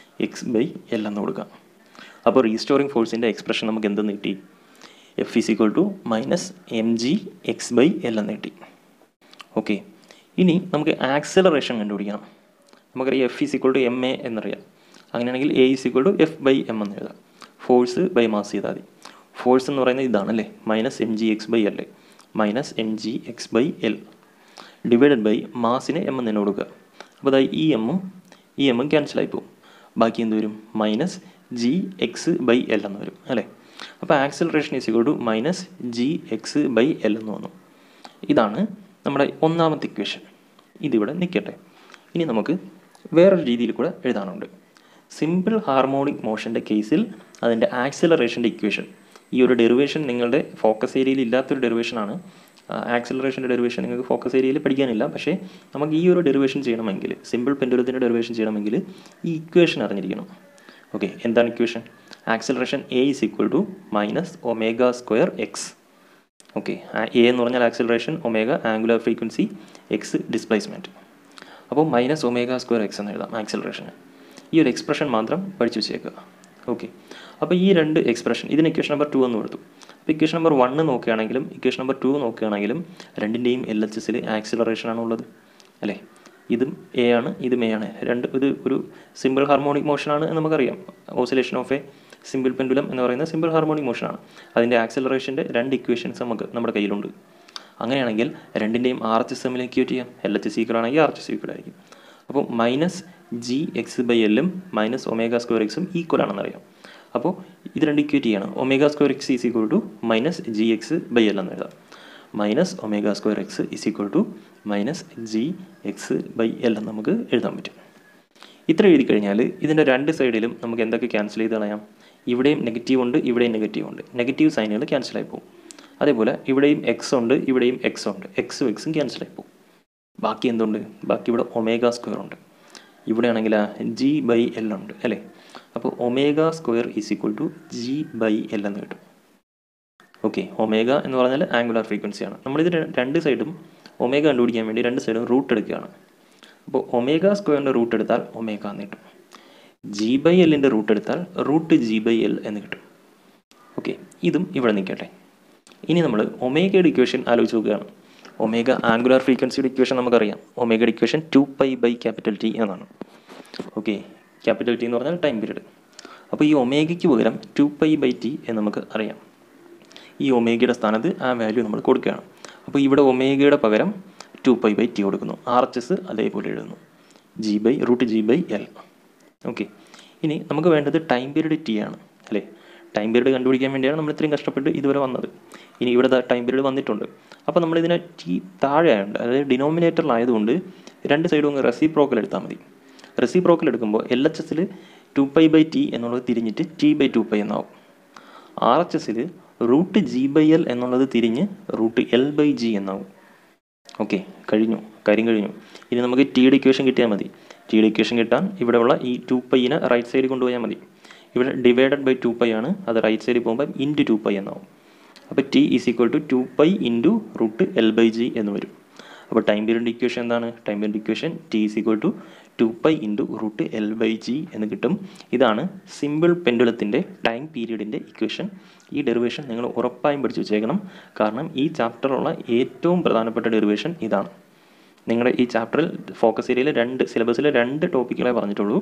എക്സ് ബൈ എൽ എന്ന് കൊടുക്കാം. അപ്പോൾ റീസ്റ്റോറിങ് ഫോഴ്സിൻ്റെ എക്സ്പ്രഷൻ നമുക്ക് എന്തെന്ന് കിട്ടി? F is equal to minus M G X by L എന്ന് കിട്ടി. ഓക്കെ, ഇനി നമുക്ക് ആക്സലറേഷൻ കണ്ടുപിടിക്കണം. നമുക്കറിയാം F is equal to M A എന്നറിയാം. അങ്ങനെയാണെങ്കിൽ A is equal to F by M എന്ന് എഴുതാം. ഫോഴ്സ് ബൈ മാസ് ചെയ്താൽ മതി. ഫോഴ്സ് എന്ന് പറയുന്നത് ഇതാണല്ലേ, minus M G X by L, minus M G X by L divided by മാസിന് എം എന്ന് തന്നെ കൊടുക്കുക. അപ്പോൾ അതായത് ഈ എമ്മും ക്യാൻസലായി പോകും. ബാക്കി എന്ത് വരും? Minus G X by L എന്ന് വരും അല്ലേ. അപ്പോൾ acceleration is equal to minus G X by L എന്ന് വന്നു. ഇതാണ് നമ്മുടെ ഒന്നാമത്തെ ഇക്വേഷൻ. ഇതിവിടെ നിൽക്കട്ടെ. ഇനി നമുക്ക് വേറൊരു രീതിയിൽ കൂടെ എഴുതാനുണ്ട്. സിമ്പിൾ ഹാർമോണിക് മോഷൻ്റെ കേസിൽ അതിൻ്റെ ആക്സിലറേഷൻ്റെ ഇക്വേഷൻ, ഈ ഒരു ഡെറിവേഷൻ നിങ്ങളുടെ ഫോക്കസ് ഏരിയയിൽ ഇല്ലാത്തൊരു ഡെറിവേഷനാണ്. ആക്സിലറേഷൻ്റെ ഡെറിവേഷൻ നിങ്ങൾക്ക് ഫോക്കസ് ഏരിയയിൽ പഠിക്കാനില്ല. പക്ഷേ നമുക്ക് ഈ ഒരു ഡെറിവേഷൻ ചെയ്യണമെങ്കിൽ, സിമ്പിൾ പെൻഡുലത്തിൻ്റെ ഡെറിവേഷൻ ചെയ്യണമെങ്കിൽ ഈ ഇക്വേഷൻ അറിഞ്ഞിരിക്കണം. ഓക്കെ, എന്താണ് equation? Acceleration A = -ω²x. Okay, A എന്ന് പറഞ്ഞാൽ acceleration, omega angular frequency, X displacement. അപ്പോൾ -ω²x എന്ന് എഴുതാം ആക്സിലറേഷന്. ഈ ഒരു എക്സ്പ്രഷൻ മാത്രം പഠിച്ചു വെച്ചേക്കുക. ഓക്കെ, അപ്പോൾ ഈ രണ്ട് എക്സ്പ്രഷൻ, ഇതിന് ഇക്വേഷൻ നമ്പർ 2 എന്ന് കൊടുത്തു. അപ്പോൾ ഇക്വേഷൻ നമ്പർ 1 നോക്കുകയാണെങ്കിലും ഇക്വേഷൻ നമ്പർ 2 നോക്കുകയാണെങ്കിലും രണ്ടിൻ്റെയും LHSൽ ആക്സിലറേഷനാണ് ഉള്ളത് അല്ലേ? ഇതും A ആണ്, ഇതും A ആണ്. ഇത് ഒരു സിമ്പിൾ ഹാർമോണിക് മോഷനാണ് എന്ന് നമുക്കറിയാം. Oscillation of A simple pendulum എന്ന് പറയുന്ന സിമ്പിൾ ഹാർമോണിക് മോഷനാണ്. അതിൻ്റെ ആക്സിലറേഷൻ്റെ രണ്ട് ഇക്വേഷൻസ് നമ്മുടെ കയ്യിലുണ്ട്. അങ്ങനെയാണെങ്കിൽ രണ്ടിൻ്റെയും RHS തമ്മിൽ ഇക്വേറ്റ് ചെയ്യാം. LHS ഈക്വൽ ആണെങ്കിൽ RHS ഈക്വൽ ആയിരിക്കും. അപ്പോൾ -gx/L ഉം -ω²x ഈക്വൽ ആണെന്നറിയാം. അപ്പോൾ ഇത് രണ്ട് ഇക്വേറ്റ് ചെയ്യണം. ω²x = -gx/L എന്ന് എഴുതാം. -ω²x = -gx/L എന്ന് നമുക്ക് എഴുതാൻ പറ്റും. ഇത്ര എഴുതി കഴിഞ്ഞാൽ ഇതിൻ്റെ രണ്ട് സൈഡിലും നമുക്ക് എന്തൊക്കെ ക്യാൻസൽ ചെയ്ത് കളയാം? ഇവിടെയും നെഗറ്റീവ് ഉണ്ട്, ഇവിടെയും നെഗറ്റീവ് ഉണ്ട്. നെഗറ്റീവ് സൈനുകൾ ക്യാൻസലായി പോകും. അതേപോലെ ഇവിടെയും എക്സ് ഉണ്ട്, ഇവിടെയും എക്സ് ഉണ്ട്. എക്സും എക്സും ക്യാൻസലായി പോകും. ബാക്കി എന്തുണ്ട്? ബാക്കി ഇവിടെ ω² ഉണ്ട്. ഇവിടെയാണെങ്കിൽ g/L ഉണ്ട് അല്ലേ? അപ്പോൾ ω² = g/L എന്ന് കിട്ടും. ഓക്കെ, ഒമേഗ എന്ന് പറഞ്ഞാൽ ആംഗുലർ ഫ്രീക്വൻസിയാണ്. നമ്മളിത് രണ്ട് സൈഡും ഒമേഗ കണ്ടുപിടിക്കാൻ വേണ്ടി രണ്ട് സൈഡും റൂട്ട് എടുക്കുകയാണ്. അപ്പോൾ ω² റൂട്ട് എടുത്താൽ ഒമേഗ എന്ന് കിട്ടും. g/L റൂട്ട് എടുത്താൽ √g/L എന്ന് കിട്ടും. ഓക്കെ, ഇതും ഇവിടെ നിൽക്കട്ടെ. ഇനി നമ്മൾ ഒമേഗയുടെ ഇക്വേഷൻ ആലോചിച്ച് നോക്കുകയാണ്. ഒമേഗ ആംഗുലർ ഫ്രീക്വൻസിയുടെ ഇക്വേഷൻ നമുക്കറിയാം. ഒമേഗയുടെ ഇക്വേഷൻ 2π/T എന്നാണ്. ഓക്കെ, T എന്ന് പറഞ്ഞാൽ ടൈം പീരീഡ്. അപ്പോൾ ഈ ഒമേഗയ്ക്ക് പകരം 2π/T എന്ന് നമുക്ക് അറിയാം. ഈ ഒമേഗയുടെ സ്ഥാനത്ത് ആ വാല്യൂ നമ്മൾ കൊടുക്കുകയാണ്. അപ്പോൾ ഇവിടെ ഒമേഗയുടെ പകരം 2π/T കൊടുക്കുന്നു. RHS അതേപോലെ എഴുതുന്നു, √g/L. ഓക്കെ, ഇനി നമുക്ക് വേണ്ടത് ടൈം പീരീഡ് T ആണ് അല്ലേ? ടൈം പീരീഡ് കണ്ടുപിടിക്കാൻ വേണ്ടിയാണ് നമ്മൾ ഇത്രയും കഷ്ടപ്പെട്ട് ഇതുവരെ വന്നത്. ഇനി ഇവിടെ ടൈം പീരീഡ് വന്നിട്ടുണ്ട്. അപ്പോൾ നമ്മളിതിനെ T താഴെ ആയതുകൊണ്ട്, അതായത് ഡിനോമിനേറ്ററിലായതുകൊണ്ട് രണ്ട് സൈഡും റെസിപ്രോക്കൽ എടുത്താൽ മതി. റെസിപ്രോക്കൽ എടുക്കുമ്പോൾ LHSൽ 2π/T എന്നുള്ളത് തിരിഞ്ഞിട്ട് T/2π എന്നാവും. RHSൽ √g/L എന്നുള്ളത് തിരിഞ്ഞ് √L/g എന്നാവും. ഓക്കെ, കാര്യം കഴിഞ്ഞു. ഇനി നമുക്ക് Tയുടെ ഇക്വേഷൻ കിട്ടിയാൽ മതി. Tയുടെ ഇക്വേഷൻ കിട്ടാൻ ഇവിടെയുള്ള ഈ 2π റൈറ്റ് സൈഡിൽ കൊണ്ടുപോയാൽ മതി. ഇവിടെ /2π ആണ്, അത് റൈറ്റ് സൈഡിൽ പോകുമ്പോൾ ×2π എന്നാവും. അപ്പോൾ T = 2π × √L/g എന്ന് വരും. അപ്പോൾ ടൈം പീരീഡിൻ്റെ ഇക്വേഷൻ എന്താണ്? Time period equation T = 2π × √L/g എന്ന് കിട്ടും. ഇതാണ് സിമ്പിൾ പെൻഡുലത്തിൻ്റെ ടൈം പീരീഡിൻ്റെ ഇക്വേഷൻ. ഈ ഡെറിവേഷൻ നിങ്ങൾ ഉറപ്പായും പഠിച്ചു വെച്ചേക്കണം. കാരണം ഈ ചാപ്റ്ററിലുള്ള ഏറ്റവും പ്രധാനപ്പെട്ട ഡെറിവേഷൻ ഇതാണ്. നിങ്ങളുടെ ഈ ചാപ്റ്ററിൽ ഫോക്കസ് ഏരിയയിൽ സിലബസിൽ 2 ടോപ്പിക്കുകളെ പറഞ്ഞിട്ടുള്ളൂ.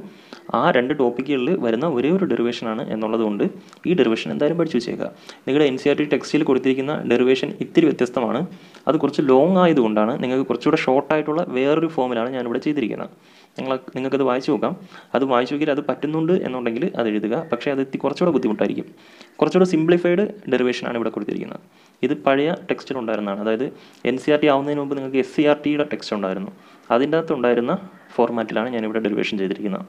ആ 2 ടോപ്പിക്കുകളിൽ വരുന്ന ഒരേ ഒരു ഡെറിവേഷനാണ് എന്നുള്ളതുകൊണ്ട് ഈ ഡെറിവേഷൻ എന്തായാലും പഠിച്ചു വെച്ചേക്കുക. നിങ്ങളുടെ NCERT ടെക്സ്റ്റിൽ കൊടുത്തിരിക്കുന്ന ഡെറിവേഷൻ ഇത്തിരി വ്യത്യസ്തമാണ്. അത് കുറച്ച് ലോങ് ആയതുകൊണ്ടാണ് നിങ്ങൾക്ക് കുറച്ചുകൂടെ ഷോർട്ടായിട്ടുള്ള വേറൊരു ഫോമിലാണ് ഞാനിവിടെ ചെയ്തിരിക്കുന്നത്. നിങ്ങൾക്കത് വായിച്ചു നോക്കാം. അത് വായിച്ചു നോക്കിയാൽ അത് പറ്റുന്നുണ്ട് എന്നുണ്ടെങ്കിൽ അത് എഴുതുക. പക്ഷേ അത് കുറച്ചുകൂടെ ബുദ്ധിമുട്ടായിരിക്കും. കുറച്ചുകൂടെ സിംപ്ലിഫൈഡ് ഡെറിവേഷനാണ് ഇവിടെ കൊടുത്തിരിക്കുന്നത്. ഇത് പഴയ ടെക്സ്റ്റിലുണ്ടായിരുന്നതാണ്. അതായത് NCERT ആവുന്നതിന് മുമ്പ് നിങ്ങൾക്ക് SCERTയുടെ ടെക്സ്റ്റ് ഉണ്ടായിരുന്നു. അതിൻ്റെ അകത്തുണ്ടായിരുന്ന ഫോർമാറ്റിലാണ് ഞാനിവിടെ ഡെറിവേഷൻ ചെയ്തിരിക്കുന്നത്.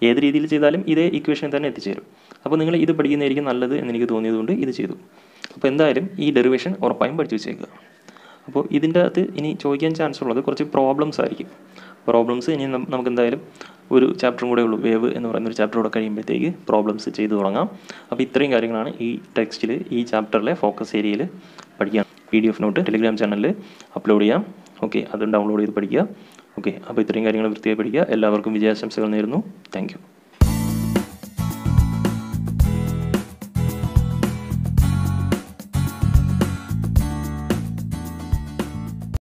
ഏത് രീതിയിൽ ചെയ്താലും ഇതേ ഇക്വേഷനിൽ തന്നെ എത്തിച്ചേരും. അപ്പോൾ നിങ്ങൾ ഇത് പഠിക്കുന്നതായിരിക്കും നല്ലത് എന്നെനിക്ക് തോന്നിയതുകൊണ്ട് ഇത് ചെയ്തു. അപ്പോൾ എന്തായാലും ഈ ഡെറിവേഷൻ ഉറപ്പായും പഠിച്ചു വെച്ചേക്കുക. അപ്പോൾ ഇതിൻ്റെ അകത്ത് ഇനി ചോദിക്കാൻ ചാൻസ് ഉള്ളത് കുറച്ച് പ്രോബ്ലംസ് ആയിരിക്കും. ഇനി നമുക്ക് എന്തായാലും ഒരു ചാപ്റ്ററും കൂടെ ഉള്ളൂ. വേവ് എന്ന് പറയുന്ന ഒരു ചാപ്റ്റർ കൂടെ കഴിയുമ്പോഴത്തേക്ക് പ്രോബ്ലംസ് ചെയ്തു തുടങ്ങാം. അപ്പോൾ ഇത്രയും കാര്യങ്ങളാണ് ഈ ടെക്സ്റ്റിൽ, ഈ ചാപ്റ്ററിലെ ഫോക്കസ് ഏരിയയിൽ പഠിക്കാം. PDF നോട്ട് ടെലിഗ്രാം ചാനലിൽ അപ്ലോഡ് ചെയ്യാം. ഓക്കെ, അത് ഡൗൺലോഡ് ചെയ്ത് പഠിക്കുക. ഓക്കെ, അപ്പോൾ ഇത്രയും കാര്യങ്ങൾ വൃത്തിയായി പഠിക്കുക. എല്ലാവർക്കും വിജയാശംസകൾ നേരുന്നു. Thank you.